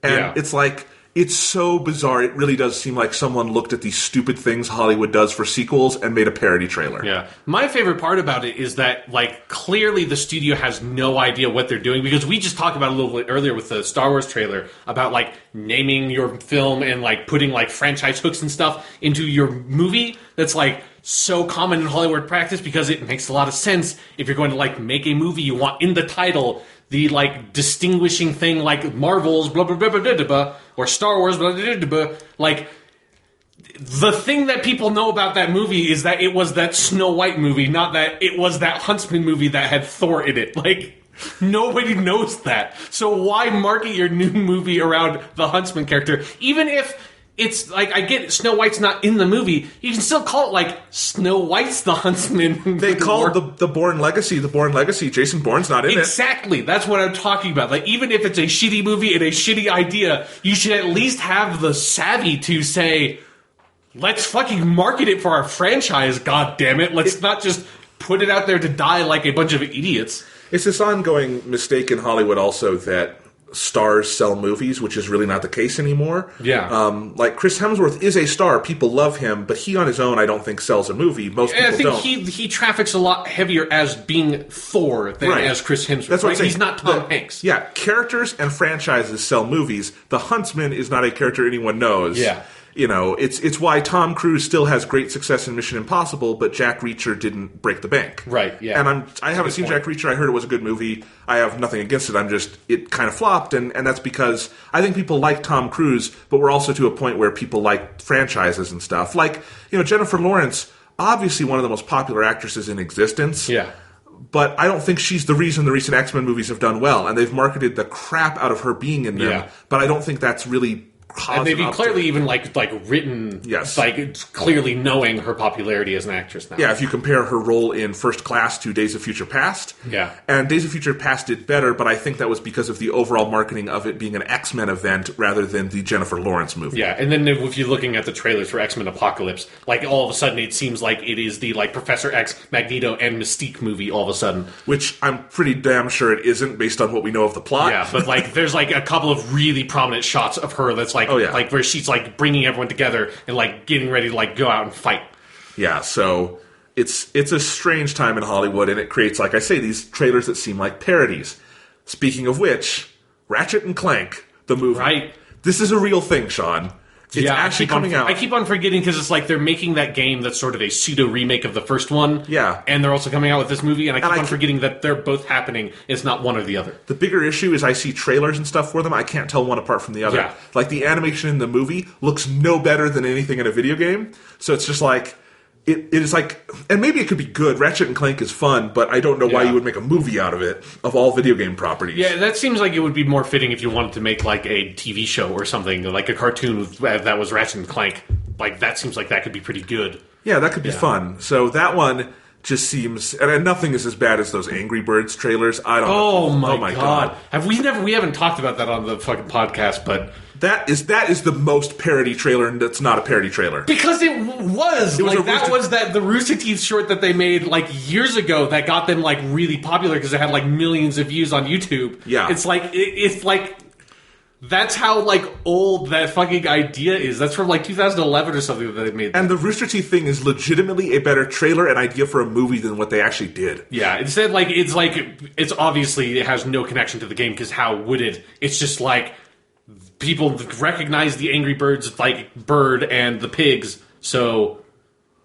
And it's like... It's so bizarre. It really does seem like someone looked at these stupid things Hollywood does for sequels and made a parody trailer. Yeah. My favorite part about it is that, like, clearly the studio has no idea what they're doing, because we just talked about it a little bit earlier with the Star Wars trailer about, like, naming your film and, like, putting, like, franchise hooks and stuff into your movie. That's, like, so common in Hollywood practice because it makes a lot of sense. If you're going to, like, make a movie, you want in the title the, like, distinguishing thing, like Marvel's blah, blah, blah, blah, blah, blah, or Star Wars blah, blah, blah, blah. Like, the thing that people know about that movie is that it was that Snow White movie, not that it was that Huntsman movie that had Thor in it. Like, Nobody knows that. So why market your new movie around the Huntsman character? Even if it's like, I get Snow White's not in the movie, you can still call it like Snow White's the Huntsman. They call it the Bourne Legacy. The Bourne Legacy. Jason Bourne's not in it. Exactly. That's what I'm talking about. Like, even if it's a shitty movie and a shitty idea, you should at least have the savvy to say, let's fucking market it for our franchise, goddammit. Let's not just put it out there to die like a bunch of idiots. It's this ongoing mistake in Hollywood also that stars sell movies, which is really not the case anymore. Yeah. Like Chris Hemsworth is a star. People love him, but he on his own I don't think sells a movie. Most people don't. I think he traffics a lot heavier as being Thor than as Chris Hemsworth. That's what I'm saying. He's not Tom Hanks. Yeah, characters and franchises sell movies. The Huntsman is not a character anyone knows. Yeah. You know, it's why Tom Cruise still has great success in Mission Impossible, but Jack Reacher didn't break the bank. Right, yeah. And I haven't seen Jack Reacher. I heard it was a good movie. I have nothing against it. It kind of flopped, and that's because I think people like Tom Cruise, but we're also to a point where people like franchises and stuff. Like, you know, Jennifer Lawrence, obviously one of the most popular actresses in existence. Yeah. But I don't think she's the reason the recent X-Men movies have done well, and they've marketed the crap out of her being in them. Yeah. But I don't think that's really... And they've clearly even like written, like clearly knowing her popularity as an actress now. Yeah, if you compare her role in First Class to Days of Future Past, and Days of Future Past did better, but I think that was because of the overall marketing of it being an X-Men event rather than the Jennifer Lawrence movie. Yeah, and then if you're looking at the trailers for X-Men Apocalypse, like all of a sudden it seems like it is the like Professor X, Magneto, and Mystique movie all of a sudden. Which I'm pretty damn sure it isn't based on what we know of the plot. Yeah, but like there's like a couple of really prominent shots of her that's like, like where she's like bringing everyone together and like getting ready to like go out and fight. Yeah, so it's a strange time in Hollywood, and it creates, like I say, these trailers that seem like parodies. Speaking of which, Ratchet and Clank, the movie. Right. This is a real thing, Sean. It's actually coming out. I keep on forgetting because it's like they're making that game that's sort of a pseudo remake of the first one. Yeah. And they're also coming out with this movie, and I keep on forgetting that they're both happening. It's not one or the other. The bigger issue is I see trailers and stuff for them. I can't tell one apart from the other. Yeah. Like the animation in the movie looks no better than anything in a video game. So it's just like... It is like, and maybe it could be good. Ratchet and Clank is fun, but I don't know why you would make a movie out of it, of all video game properties. Yeah, that seems like it would be more fitting if you wanted to make like a TV show or something, like a cartoon that was Ratchet and Clank. Like, that seems like that could be pretty good. Yeah, that could be fun. So that one just seems, and nothing is as bad as those Angry Birds trailers. I don't know. Oh my god. We haven't talked about that on the fucking podcast, but... That is the most parody trailer, and that's not a parody trailer. Because it was the Rooster Teeth short that they made like years ago that got them like really popular because it had like millions of views on YouTube. Yeah, it's like that's how like old that fucking idea is. That's from like 2011 or something that they made. And the Rooster Teeth thing is legitimately a better trailer and idea for a movie than what they actually did. Yeah, instead it's obviously it has no connection to the game because how would it? It's just like. People recognize the Angry Birds like bird and the pigs, so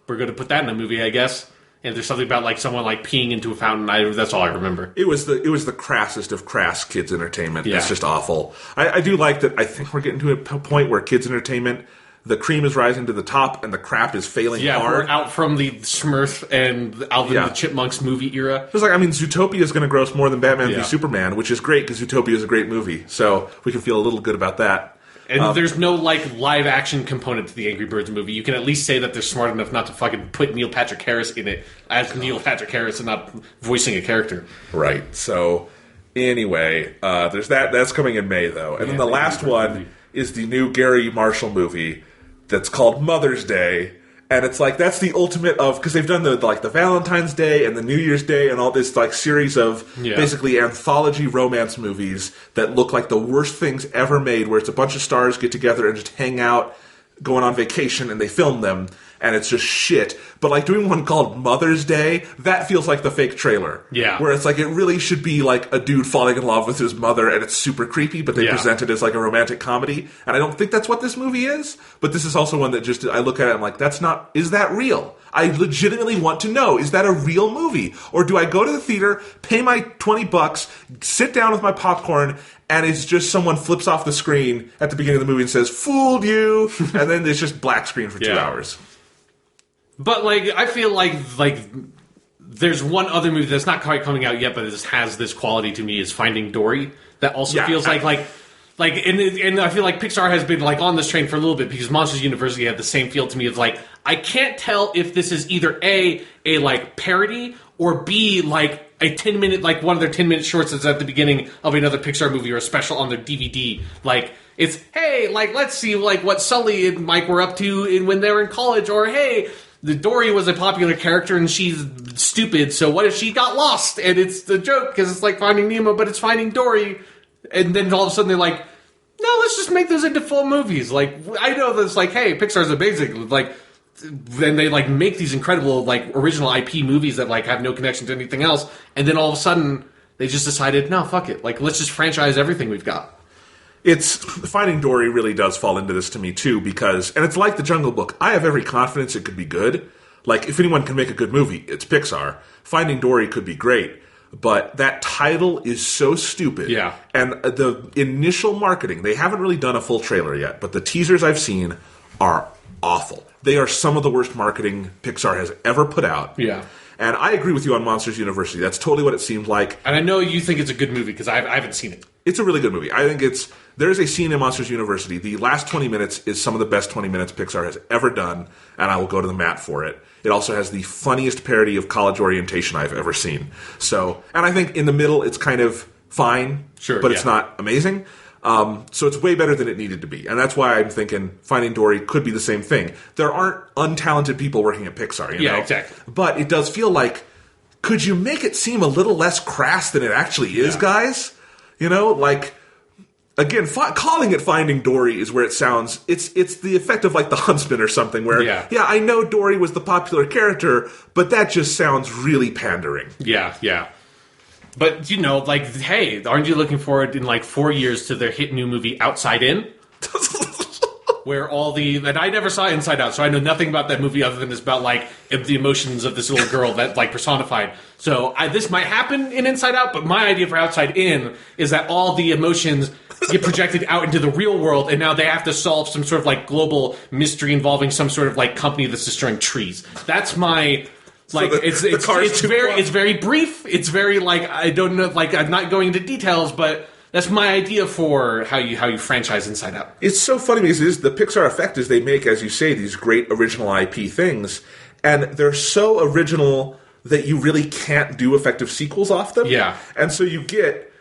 we're going to put that in a movie, I guess. And there's something about like someone like peeing into a fountain. That's all I remember. It was the crassest of crass kids entertainment. Yeah. It's just awful. I do like that. I think we're getting to a point where kids entertainment, the cream is rising to the top and the crap is failing hard. We're out from the Smurf and Alvin the Chipmunks movie era. It's like, I mean, Zootopia is going to gross more than Batman v Superman, which is great because Zootopia is a great movie. So we can feel a little good about that. And there's no like live action component to the Angry Birds movie. You can at least say that they're smart enough not to fucking put Neil Patrick Harris in it as Neil Patrick Harris and not voicing a character. Right. So anyway, there's that. That's coming in May though, and then the last one is the new Gary Marshall movie that's called Mother's Day. And it's like, that's the ultimate of, because they've done the Valentine's Day and the New Year's Day and all this like series of basically anthology romance movies that look like the worst things ever made, where it's a bunch of stars get together and just hang out, going on vacation, and they film them, and it's just shit. But like doing one called Mother's Day, that feels like the fake trailer. Yeah. Where it's like, it really should be like a dude falling in love with his mother, and it's super creepy, but they present it as like a romantic comedy. And I don't think that's what this movie is, but this is also one that just, I look at it and I'm like, is that real? I legitimately want to know, is that a real movie? Or do I go to the theater, pay my $20, sit down with my popcorn, and it's just someone flips off the screen at the beginning of the movie and says, "Fooled you," and then it's just black screen for 2 hours. But like, I feel like there's one other movie that's not quite coming out yet, but it has this quality to me, is Finding Dory. That also feels and I feel like Pixar has been like on this train for a little bit, because Monsters University had the same feel to me of like, I can't tell if this is either a like parody, or B, like a 10-minute, like one of their 10-minute shorts that's at the beginning of another Pixar movie, or a special on their DVD. Like, it's, hey, like, let's see like what Sully and Mike were up to when they were in college, or hey, the Dory was a popular character and she's stupid, so what if she got lost? And it's the joke, because it's like Finding Nemo, but it's Finding Dory. And then all of a sudden they're like, no, let's just make those into full movies. Like, I know that's like, hey, Pixar's amazing. Like, then they like make these incredible like original IP movies that like have no connection to anything else. And then all of a sudden they just decided, no, fuck it. Like, let's just franchise everything we've got. It's Finding Dory really does fall into this to me too, because, and it's like The Jungle Book. I have every confidence it could be good. Like, if anyone can make a good movie, it's Pixar. Finding Dory could be great, but that title is so stupid. Yeah. And the initial marketing, they haven't really done a full trailer yet, but the teasers I've seen are awful. They are some of the worst marketing Pixar has ever put out. Yeah. And I agree with you on Monsters University. That's totally what it seemed like. And I know you think it's a good movie, because I haven't seen it. It's a really good movie. I think there's a scene in Monsters University. The last 20 minutes is some of the best 20 minutes Pixar has ever done, and I will go to the mat for it. It also has the funniest parody of college orientation I've ever seen. So, and I think in the middle it's kind of fine, but it's not amazing. So it's way better than it needed to be. And that's why I'm thinking Finding Dory could be the same thing. There aren't untalented people working at Pixar, you know? Exactly. But it does feel like, could you make it seem a little less crass than it actually is, guys? You know, like, again, calling it Finding Dory is where it sounds, it's the effect of like The Huntsman or something, where, I know Dory was the popular character, but that just sounds really pandering. Yeah. But, you know, like, hey, aren't you looking forward in like 4 years to their hit new movie Outside In? Where and I never saw Inside Out, so I know nothing about that movie other than it's about like the emotions of this little girl that like personified. So this might happen in Inside Out, but my idea for Outside In is that all the emotions get projected out into the real world, and now they have to solve some sort of like global mystery involving some sort of like company that's destroying trees. That's my. Like, so it's very brief. It's very like, I don't know, like, I'm not going into details, but that's my idea for how you franchise Inside Out. It's so funny because the Pixar effect is they make, as you say, these great original IP things, and they're so original that you really can't do effective sequels off them. Yeah. And so you get,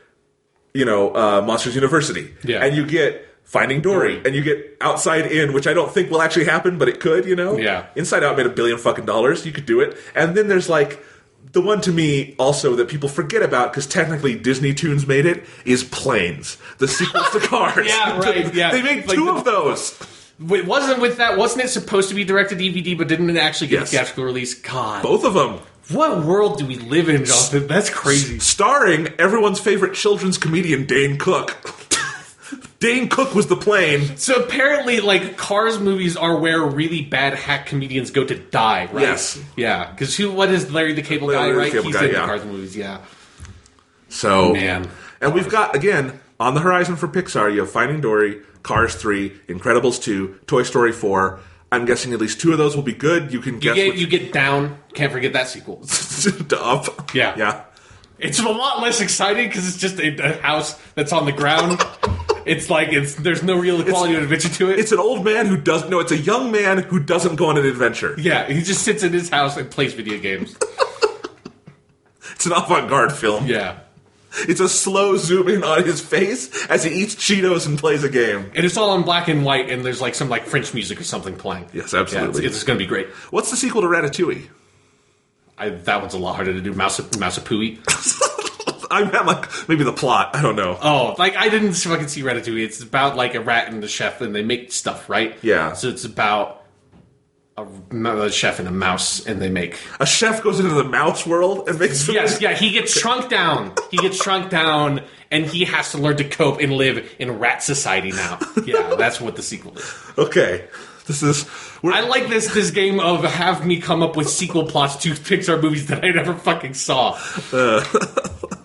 Monsters University. Yeah. And you get Finding Dory, and you get Outside In, which I don't think will actually happen, but it could, Yeah. Inside Out made $1 billion fucking dollars. You could do it. And then there's like, the one to me also that people forget about, because technically Disney Toons made it, is Planes. The sequel to Cars. Yeah, right. Yeah. They made two of those. Wasn't it supposed to be direct to DVD, but didn't it actually get a theatrical release? God. Both of them. What world do we live in, Jonathan? That's crazy. Starring everyone's favorite children's comedian, Dane Cook. Dane Cook was the plane. So apparently, like, Cars movies are where really bad hack comedians go to die, right? Yes. Yeah, because what is Larry the Cable Guy, right? He's in the Cars movies, yeah. So, man. And we've got, again, on the horizon for Pixar, you have Finding Dory, Cars 3, Incredibles 2, Toy Story 4. I'm guessing at least 2 of those will be good. You can guess. You get Down. Can't forget that sequel. Up. Yeah. It's a lot less exciting because it's just a house that's on the ground. It's like there's no real quality of adventure to it. It's an old man who doesn't. No, it's a young man who doesn't go on an adventure. Yeah, he just sits in his house and plays video games. It's an avant-garde film. Yeah. It's a slow zoom in on his face as he eats Cheetos and plays a game. And it's all in black and white, and there's like some like French music or something playing. Yes, absolutely. Yeah, it's going to be great. What's the sequel to Ratatouille? That one's a lot harder to do. Mousapooey. I meant like maybe the plot. I don't know. Oh, like I didn't fucking see Ratatouille. It's about like a rat and a chef, and they make stuff, right? Yeah. So it's about a chef and a mouse, and they make... A chef goes into the mouse world and makes food? Yes, yeah, he gets shrunk down. And he has to learn to cope and live in rat society now. Yeah, that's what the sequel is. Okay. I like this game of have me come up with sequel plots to Pixar movies that I never fucking saw.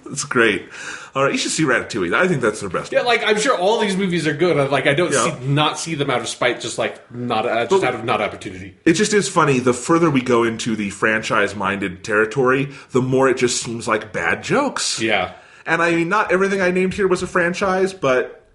It's great. All right, you should see Ratatouille. I think that's their best. Yeah, like I'm sure all these movies are good. Like I don't Yeah. not see them out of spite, just like not out of not opportunity. It just is funny. The further we go into the franchise-minded territory, the more it just seems like bad jokes. Yeah. And I mean, not everything I named here was a franchise, but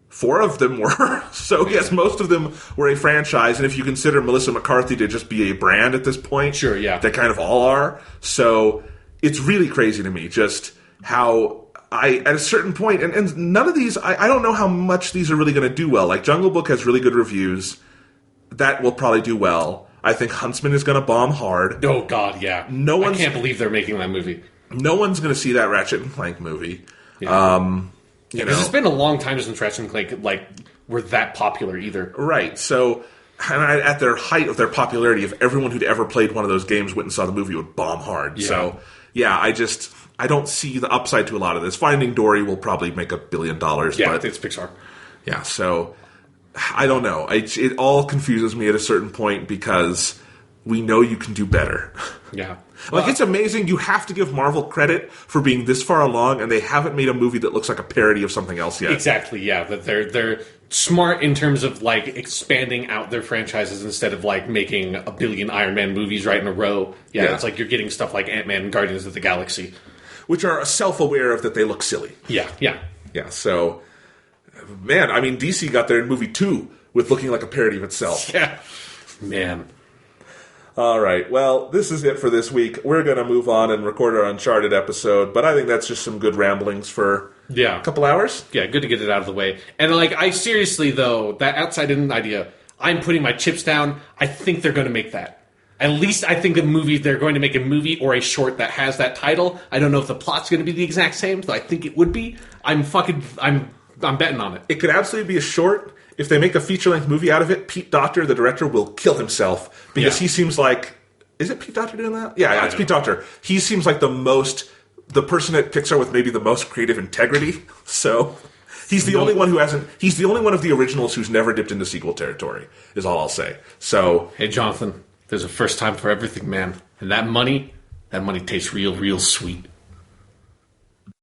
4 of them were. So yes, most of them were a franchise. And if you consider Melissa McCarthy to just be a brand at this point, Sure, yeah. they kind of all are. So it's really crazy to me just how at a certain point, and none of these, I don't know how much these are really going to do well. Like Jungle Book has really good reviews. That will probably do well. I think Huntsman is going to bomb hard. Oh God, yeah. I can't believe they're making that movie. No one's going to see that Ratchet and Clank movie. Yeah. Because it's been a long time since Ratchet and Clank were that popular either. Right. So, at their height of their popularity, if everyone who'd ever played one of those games went and saw the movie, it would bomb hard. Yeah. So, yeah, I don't see the upside to a lot of this. Finding Dory will probably make $1 billion. Yeah, but it's Pixar. Yeah, so I don't know. It all confuses me at a certain point because we know you can do better. Yeah. It's amazing. You have to give Marvel credit for being this far along, and they haven't made a movie that looks like a parody of something else yet. Exactly, yeah. That they're smart in terms of like expanding out their franchises instead of like making 1 billion Iron Man movies right in a row. Yeah, it's like you're getting stuff like Ant-Man and Guardians of the Galaxy. Which are self-aware of that they look silly. Yeah. Yeah, so, man, I mean, DC got there in movie 2 with looking like a parody of itself. Yeah. Man. All right, well, this is it for this week. We're going to move on and record our Uncharted episode, but I think that's just some good ramblings for a couple hours. Yeah, good to get it out of the way. And, I seriously, though, that outside-in idea, I'm putting my chips down. I think they're going to make that. At least I think they're going to make a movie or a short that has that title. I don't know if the plot's going to be the exact same, though I think it would be. I'm betting on it. It could absolutely be a short. If they make a feature-length movie out of it, Pete Docter, the director, will kill himself because he seems like... Is it Pete Docter doing that? Yeah, it's Pete Docter. He seems like the person at Pixar with maybe the most creative integrity. So he's the only one who hasn't... He's the only one of the originals who's never dipped into sequel territory, is all I'll say. So... Hey, Jonathan, there's a first time for everything, man. And that money tastes real, real sweet.